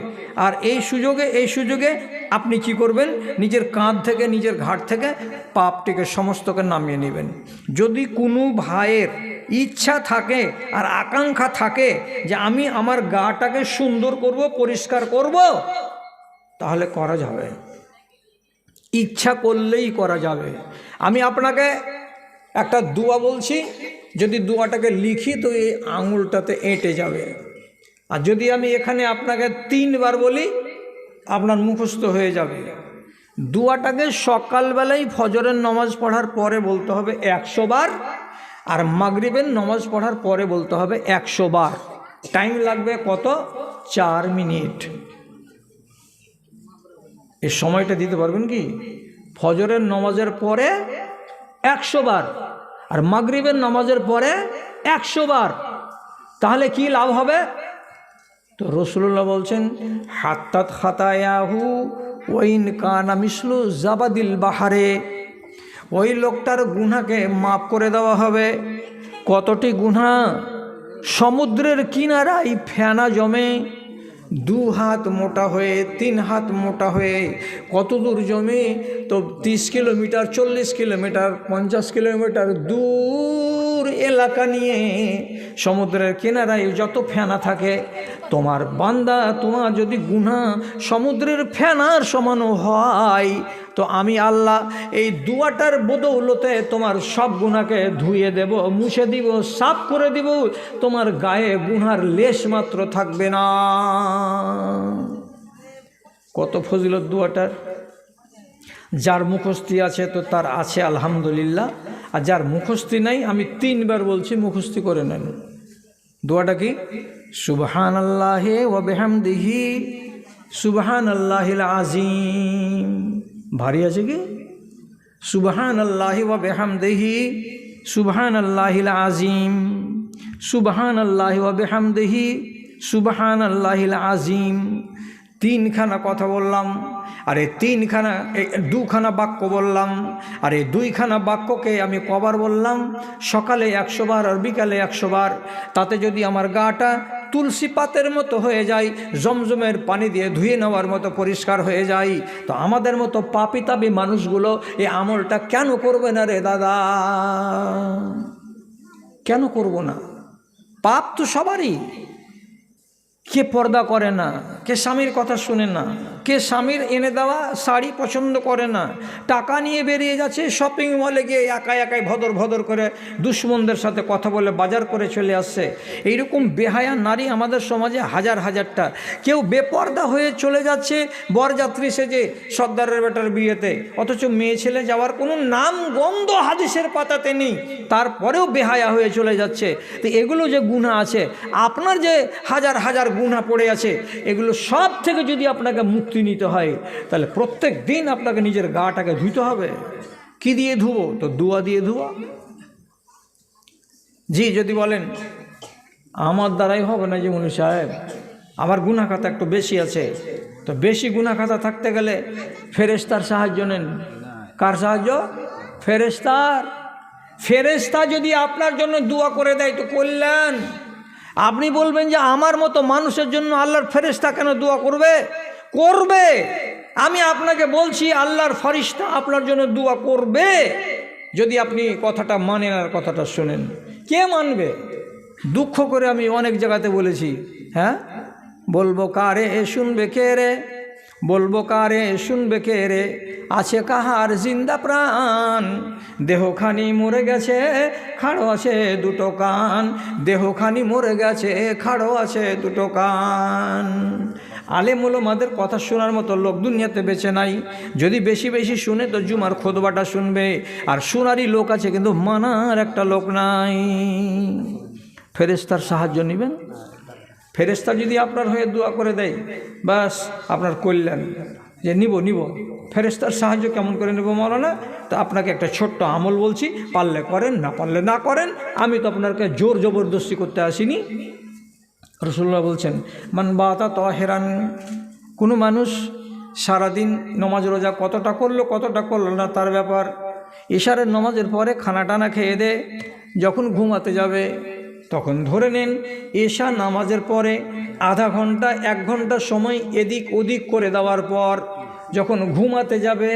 আর এই সুযোগে আপনি কি করবেন, নিজের কাঁধ থেকে নিজের ঘাট থেকে পাপটিকে সমস্তকে নামিয়ে নেবেন। যদি কোনো ভাইয়ের ইচ্ছা থাকে আর আকাঙ্ক্ষা থাকে যে আমি আমার গাটাকে সুন্দর করব, পরিষ্কার করব, তাহলে করা যাবে। ইচ্ছা করলেই করা যাবে। আমি আপনাকে একটা দোয়া বলছি, যদি দোয়াটাকে লিখি তো এই আঙুলটাতে এঁটে যাবে। আর যদি আমি এখানে আপনাকে 3 বার বলি আপনার মুখস্থ হয়ে যাবে। দোয়াটাকে সকালবেলায় ফজরের নামাজ পড়ার পরে বলতে হবে 100 বার, আর মাগরিবের নামাজ পড়ার পরে বলতে হবে 100 বার। টাইম লাগবে কত? 4 মিনিট। এই সময়টা দিতে পারবেন কি? ফজরের নামাজের পরে 100 বার আর মাগরিবের নামাজের পরে 100 বার। তাহলে কি লাভ হবে? তো রাসূলুল্লাহ বলছেন, হাত্তাত খাতায়াহু ওয়াইন কানা মিসলু জাবাদিল বাহারে, ওই লোকটার গুনাহকে মাফ করে দেওয়া হবে। কতটি গুনাহ? সমুদ্রের কিনারায় ফেনা জমে 2 হাত মোটা হয়ে 3 হাত মোটা হয়ে কত দূর জমে? তো 30 কিলোমিটার, 40 কিলোমিটার, 50 কিলোমিটার দূর এলাকা নিয়ে সমুদ্রের কিনারায় যত ফেনা থাকে, তোমার বান্দা, তোমার যদি গুনাহ সমুদ্রের ফেনার সমানও হয়, তো আমি আল্লাহ এই দুয়াটার বদৌলতে তোমার সব গুনাহকে ধুয়ে দেব, মুছে দিব, সাফ করে দিব, তোমার গায়ে গুনার লেশ মাত্র থাকবে না। কত ফজিলত দুয়াটার! যার মুখস্থি আছে তো তার আছে আলহামদুলিল্লাহ, আর যার মুখস্থি নাই আমি 3 বার বলছি, মুখস্থি করে নেন। দোয়াটা কি? সুবহানাল্লাহি ওয়া বিহামদিহি সুবহানাল্লাহিল আযীম। ভারী আছে কি? সুবহানাল্লাহি ওয়া বিহামদিহি সুবহানাল্লাহিল আযীম, সুবহানাল্লাহি ওয়া বিহামদিহি সুবহানাল্লাহিল আযীম। 3খানা কথা বললাম, আর এই 2খানা বাক্য বললাম, আর এই 2খানা বাক্যকে আমি কবার বললাম? সকালে 100 বার আর বিকালে 100 বার। তাতে যদি আমার গাটা তুলসী পাতের মতো হয়ে যায়, জমজমের পানি দিয়ে ধুয়ে নেওয়ার মতো পরিষ্কার হয়ে যায়, তো আমাদের মতো পাপী মানুষগুলো এই আমলটা কেন করবে না রে দাদা? কেন করব না? পাপ তো সবারই। কে পর্দা করে না? কে স্বামীর কথা শুনে না? কে স্বামীর এনে দেওয়া শাড়ি পছন্দ করে না? টাকা নিয়ে বেরিয়ে যাচ্ছে শপিং মলে গিয়ে একাই ভদর করে দুশ্মনদের সাথে কথা বলে বাজার করে চলে আসছে। এইরকম বেহায়া নারী আমাদের সমাজে হাজারটা। কেউ বেপর্দা হয়ে চলে যাচ্ছে বরযাত্রী সেজে সর্দারের বেটার বিয়েতে, অথচ মেয়ে ছেলে যাওয়ার কোনো নাম গন্ধ হাদিসের পাতাতে নেই, তারপরেও বেহায়া হয়ে চলে যাচ্ছে। তো এগুলো যে গুনাহ আছে, আপনার যে হাজার গুনাহ পড়ে আছে, এগুলো সব থেকে যদি আপনাকে মুক্তি নিতে হয়, তাহলে প্রত্যেক দিন আপনাকে নিজের গাটাকে ধুইতে হবে। কি দিয়ে ধুবো? তো দোয়া দিয়ে ধোয়া। জি, যদি বলেন আমার দ্বারাই হবে না যে মুনি সাহেব, আমার গুনাহ খাতা একটু বেশি আছে, তো বেশি গুনাহ খাতা থাকতে গেলে ফেরেশতার সাহায্য নেন। কার সাহায্য? ফেরেশতার। ফেরেশতা যদি আপনার জন্য দোয়া করে দেয় তো করলেন। আপনি বলবেন যে আমার মতো মানুষের জন্য আল্লাহর ফেরেশতা কেন দোয়া করবে? করবে। আমি আপনাকে বলছি আল্লাহর ফেরেশতা আপনার জন্য দোয়া করবে, যদি আপনি কথাটা মানেন আর কথাটা শোনেন। কে মানবে? দুঃখ করে আমি অনেক জায়গাতে বলেছি, হ্যাঁ, বলবো কারে শুনবে কে রে, বলবো কারে শুনবে কে রে, আছে কাহার জিন্দা প্রাণ, দেহখানি মরে গেছে খাড়ো আছে 2টো কান, দেহখানি মরে গেছে খাড়ো আছে 2টো কান। আলেম ওলামাদের কথা শোনার মতো লোক দুনিয়াতে বেঁচে নাই। যদি বেশি শুনে তো জুমার খুতবাটা শুনবে, আর শোনারই লোক আছে কিন্তু মানার একটা লোক নাই। ফেরেশতার সাহায্য নেবেন। ফেরেশতা যদি আপনার হয়ে দোয়া করে দেয়, বাস আপনার কল্যাণ। যে নিব ফেরেশতার সাহায্য কেমন করে নেব মৌলানা? তো আপনাকে একটা ছোট্ট আমল বলছি, পারলে করেন, না পারলে না করেন। আমি তো আপনাকে জোর জবরদস্তি করতে আসিনি। রাসূলুল্লাহ বলছেন, মান বাতা তাহিরান, কোনো মানুষ সারাদিন নমাজ রোজা কতটা করলো না তার ব্যাপার। ইশারের নমাজের পরে খানা টানা খেয়ে দে, যখন ঘুমাতে যাবে তখন ধরে নেন এশা নামাজের পরে আধা ঘন্টা 1 ঘন্টা সময় এদিক ওদিক করে দেওয়ার পর যখন ঘুমাতে যাবে,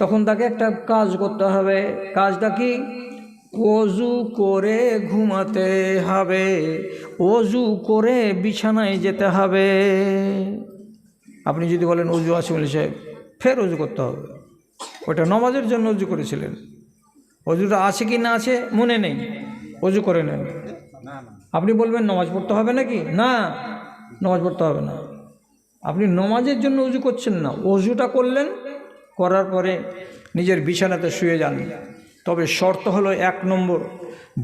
তখন তাকে একটা কাজ করতে হবে। কাজটা কি? ওযু করে ঘুমাতে হবে, ওযু করে বিছানায় যেতে হবে। আপনি যদি বলেন ওযু আছে বলে সাহেব, ফের ওযু করতে হবে। ওটা নামাজের জন্য অজু করেছিলেন। অজুটা আছে কি না আছে মনে নেই, অজু করে নেন। আপনি বলবেন নামাজ পড়তে হবে নাকি? না, নামাজ পড়তে হবে না। আপনি নামাজের জন্য অজু করছেন না, অজুটা করলেন, করার পরে নিজের বিছানাতে শুয়ে যান। তবে শর্ত হলো 1 নম্বর,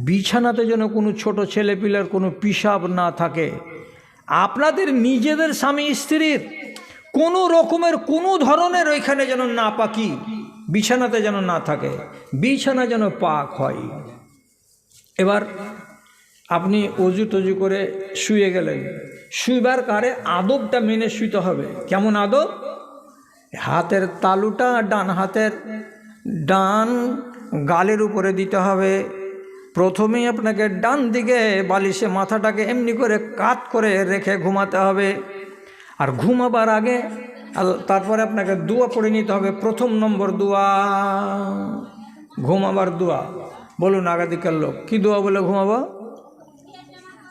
বিছানাতে যেন কোনো ছোট ছেলেপিলের কোনো পিশাব না থাকে। আপনাদের নিজেদের স্বামী স্ত্রীর কোনো রকমের কোনো ধরনের ওইখানে যেন না পাকি বিছানাতে যেন না থাকে, বিছানা যেন পাক হয়। এবার আপনি অজু টজু করে শুয়ে গেলেন, শুইবার কারে আদবটা মেনে শুইতে হবে। কেমন আদব? হাতের তালুটা ডান হাতের ডান গালের উপরে দিতে হবে। প্রথমেই আপনাকে ডান দিকে বালিশে মাথাটাকে এমনি করে কাত করে রেখে ঘুমাতে হবে। আর ঘুমাবার আগে তারপরে আপনাকে দোয়া পড়ে নিতে হবে। 1 নম্বর দোয়া, ঘুমাবার দোয়া। বলুন আগাদিকার লোক, কী দোয়া বলে ঘুমাবো?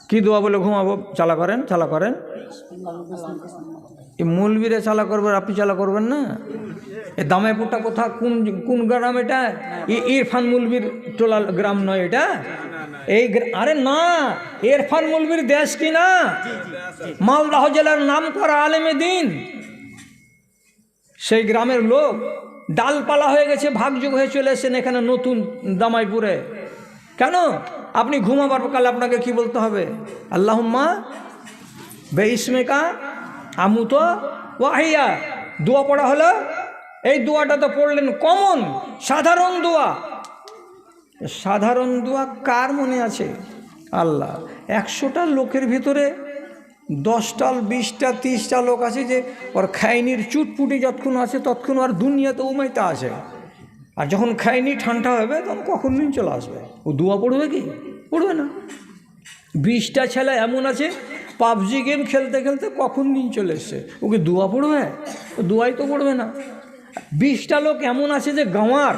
কী দোয়া বলে ঘুমাবো? চালা করেন, চালা করেন। এই মৌলবীরে চালা করবেন, আপনি চালা করবেন না? এ দামাইপুরটা কোথা, কোন গ্রাম এটা? ইরফান মৌলবীর টোলা গ্রাম নয় এটা? এই আরে না, ইরফান মৌলবীর দেশ কি না? মালদহ জেলার নাম করা আলেমে দিন, সেই গ্রামের লোক। ডালপালা হয়ে গেছে, ভাগযোগ হয়ে চলে এসেছেন এখানে নতুন দামাইপুরে। কেন? আপনি ঘুমাবার কালে আপনাকে কি বলতে হবে? আল্লাহুম্মা বেইসমেকা আমুত ওয়াহিয়া, দোয়া পড়া হলো। এই দোয়াটা তো পড়লেন, কমন সাধারণ দোয়া। সাধারণ দোয়া কার মনে আছে? আল্লাহ। 100টা লোকের ভিতরে 10টা 20টা 30টা লোক আছে যে ওর খাইনির চুটপুটি যতক্ষণ আছে ততক্ষণ আর দুনিয়াতে উমাইতে আছে। আর যখন খাইনি ঠান্ডা হবে তখন কখন দিন চলে আসবে, ও দোয়া পড়বে কি? পড়বে না। 20টা ছেলে এমন আছে পাবজি গেম খেলতে খেলতে কখন দিন চলে এসছে, ওকে দোয়া পড়বে? ও দোয়াই তো পড়বে না। 20টা লোক এমন আছে যে গাঁওয়ার,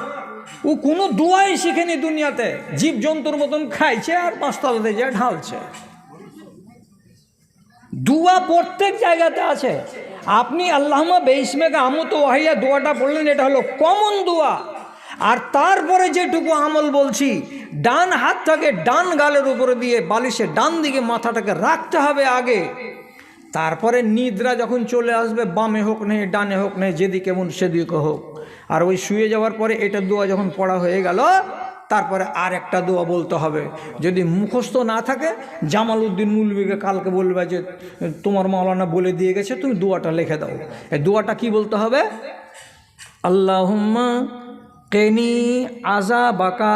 ও কোনো দোয়াই শিখেনি দুনিয়াতে, জীবজন্তুর মতন খাইছে আর 5 তলাতে যায় ঢালছে। দোয়া প্রত্যেক জায়গাতে আছে। আপনি আল্লাহুম্মা বেইসমেকা আমুত ওয়াহিয়া দোয়াটা পড়লেন, এটা হলো কমন দোয়া। আর তারপরে যেটুকু আমল বলছি, ডান হাতটাকে ডান গালের উপরে দিয়ে বালিশে ডান দিকে মাথাটাকে রাখতে হবে আগে। তারপরে নিদ্রা যখন চলে আসবে, বামে হোক নেই ডানে হোক নেই, যেদিকে মন সেদিকে হোক, আর ওই শুয়ে যাওয়ার পরে এটা দোয়া যখন পড়া হয়ে গেল, তারপরে আর একটা দোয়া বলতে হবে। যদি মুখস্থ না থাকে, জামাল উদ্দিন মৌলবীকে কালকে বলবে যে তোমার মাওলানা বলে দিয়ে গেছে, তুমি দোয়াটা লিখে দাও। এই দোয়াটা কি বলতে হবে? আল্লাহুম্মা কেনি আযাবাকা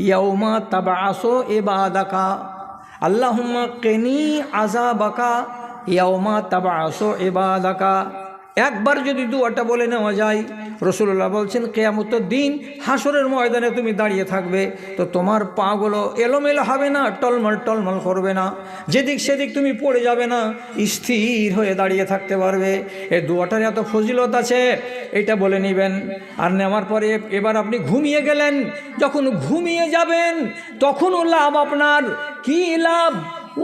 ইয়াউমা তাবআসু ইবাদাকা, আল্লাহুম্মা কেনি আযাবাকা ইয়াউমা তাবআসু ইবাদাকা। একবার যদি দোয়াটা বলে নেওয়া যায়, রাসূলুল্লাহ বলছেন কিয়ামতের দিন হাসরের ময়দানে তুমি দাঁড়িয়ে থাকবে, তো তোমার পাগুলো এলোমেলো হবে না, টলমল টলমল করবে না, যেদিক সেদিক তুমি পড়ে যাবে না, স্থির হয়ে দাঁড়িয়ে থাকতে পারবে। এই দোয়াটার এত ফজিলত আছে, এটা বলে নেবেন। আর নেওয়ার পরে এবার আপনি ঘুমিয়ে গেলেন, যখন ঘুমিয়ে যাবেন তখনও লাভ আপনার। কি লাভ?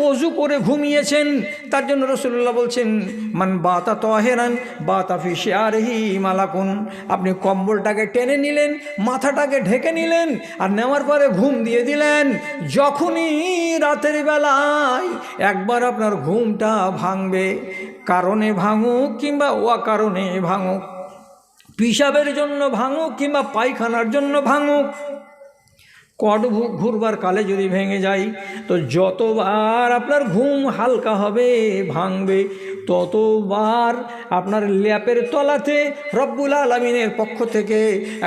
ওযু করে ঘুমিয়েছেন, তার জন্য রাসূলুল্লাহ বলছেন মান বাতা তাহিরান বাতা ফি শিআরিহি মালাকুন। আপনি কম্বলটাকে টেনে নিলেন, মাথাটাকে ঢেকে নিলেন, আর নেওয়ার পরে ঘুম দিয়ে দিলেন। যখনই রাতের বেলায় একবার আপনার ঘুমটা ভাঙবে, কারণে ভাঙুক কিংবা অকারণে ভাঙুক, পিশাবের জন্য ভাঙুক কিংবা পায়খানার জন্য ভাঙুক, কট ঘুরবার কালে যদি ভেঙে যায়, তো যতবার আপনার ঘুম হালকা হবে ভাঙবে, ততবার আপনার ল্যাপের তলাতে রব্বুল আলামিনের পক্ষ থেকে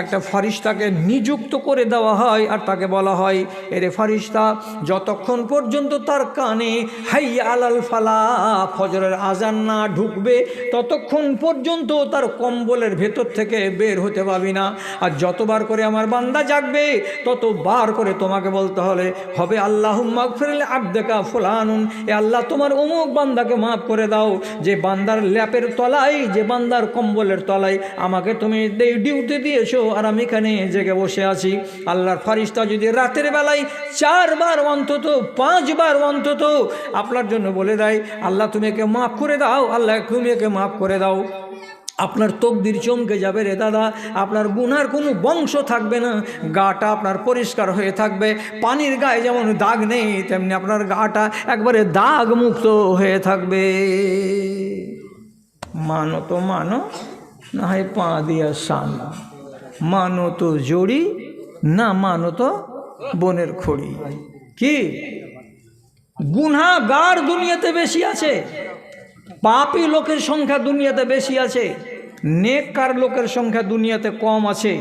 একটা ফারিস্তাকে নিযুক্ত করে দেওয়া হয়। আর তাকে বলা হয়, এরে ফারিস্তা, যতক্ষণ পর্যন্ত তার কানে হাইয়া আলাল ফালা ফজরের আজান না ঢুকবে, ততক্ষণ পর্যন্ত তার কম্বলের ভেতর থেকে বের হতে পাবি না। আর যতবার করে আমার বান্দা জাগবে, ততবার করে তোমাকে বলতে হবে আল্লাহুম্মা গফির লি আবদিকা ফুলানুন, এ আল্লাহ তোমার অমুক বান্দাকে মাফ করে দাও, যে বান্দার ল্যাপের তলায়, যে বান্দার কম্বলের তলায় আমাকে তুমি ডিউটি দিয়েছো, আর আমি এখানে জেগে বসে আছি। আল্লাহর ফারিস্তা যদি রাতের বেলায় 4 বার অন্তত 5 বার অন্তত আপনার জন্য বলে দেয়, আল্লাহ তুমি একে মাফ করে দাও, আল্লাহ তুমি একে মাফ করে দাও, আপনার তকদির চমকে যাবে রে দাদা, আপনার গুনার কোনো বংশ থাকবে না, গাটা আপনার পরিষ্কার হয়ে থাকবে। পানির গায়ে যেমন দাগ নেই, তেমনি আপনার গাটা একবারে দাগ মুক্ত হয়ে থাকবে। মানো তো মানো, না হয় পা দিয়া সান, মানো তো জড়ি, না মানো তো বনের খড়ি। কি গুনাহগার দুনিয়াতে বেশি আছে, পাপী লোকের সংখ্যা দুনিয়াতে বেশি আছে, নেককার লোকের সংখ্যা দুনিয়াতে কম আছে।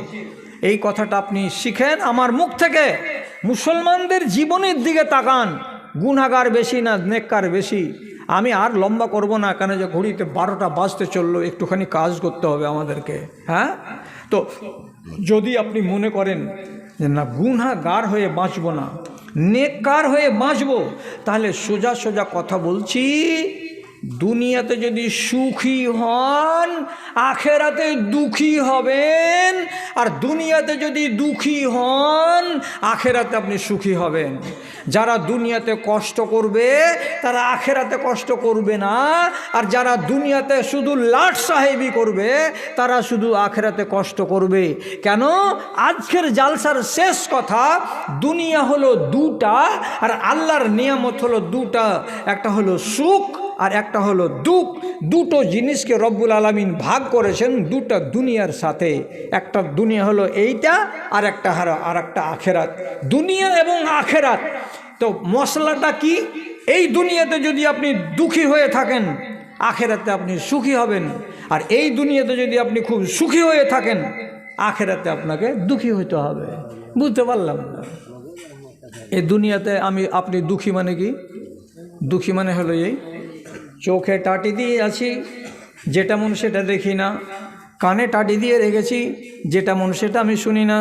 এই কথাটা আপনি শিখেন আমার মুখ থেকে। মুসলমানদের জীবনের দিকে তাকান, গুনাহগার বেশি না নেককার বেশি। আমি আর লম্বা করব না, কেন যে ঘড়িতে 12টা বাজতে চললো, একটুখানি কাজ করতে হবে আমাদেরকে। হ্যাঁ, তো যদি আপনি মনে করেন যে না গুনাহগার হয়ে বাঁচবো না, নেককার হয়ে বাঁচবো, তাহলে সোজা সোজা কথা বলছি, দুনিয়াতে যদি সুখী হন আখেরাতে দুঃখী হবেন, আর দুনিয়াতে যদি দুঃখী হন আখেরাতে আপনি সুখী হবেন। যারা দুনিয়াতে কষ্ট করবে তারা আখেরাতে কষ্ট করবে না, আর যারা দুনিয়াতে শুধু লাট সাহেবি করবে তারা শুধু আখেরাতে কষ্ট করবে। কেন? আজকের জালসার শেষ কথা, দুনিয়া হলো দুটা আর আল্লাহর নিয়ামত হলো দুটা, একটা হলো সুখ আর একটা হলো দুঃখ। দুটো জিনিসকে রব্বুল আলামিন ভাগ করেছেন দুটা দুনিয়ার সাথে। একটা দুনিয়া হলো এইটা, আর একটা আখেরাত। দুনিয়া এবং আখেরাত, তো মশলাটা কি? এই দুনিয়াতে যদি আপনি দুঃখী হয়ে থাকেন আখেরাতে আপনি সুখী হবেন, আর এই দুনিয়াতে যদি আপনি খুব সুখী হয়ে থাকেন আখেরাতে আপনাকে দুঃখী হতে হবে। বুঝতে পারলাম না? এই দুনিয়াতে আপনি দুঃখী মানে কি? দুঃখী মানে হলো এই, চোখে টাটি দিয়ে আছি, যেটা মন সেটা দেখি না, কানে টাটি দিয়ে রেখেছি, যেটা মন সেটা আমি শুনি না।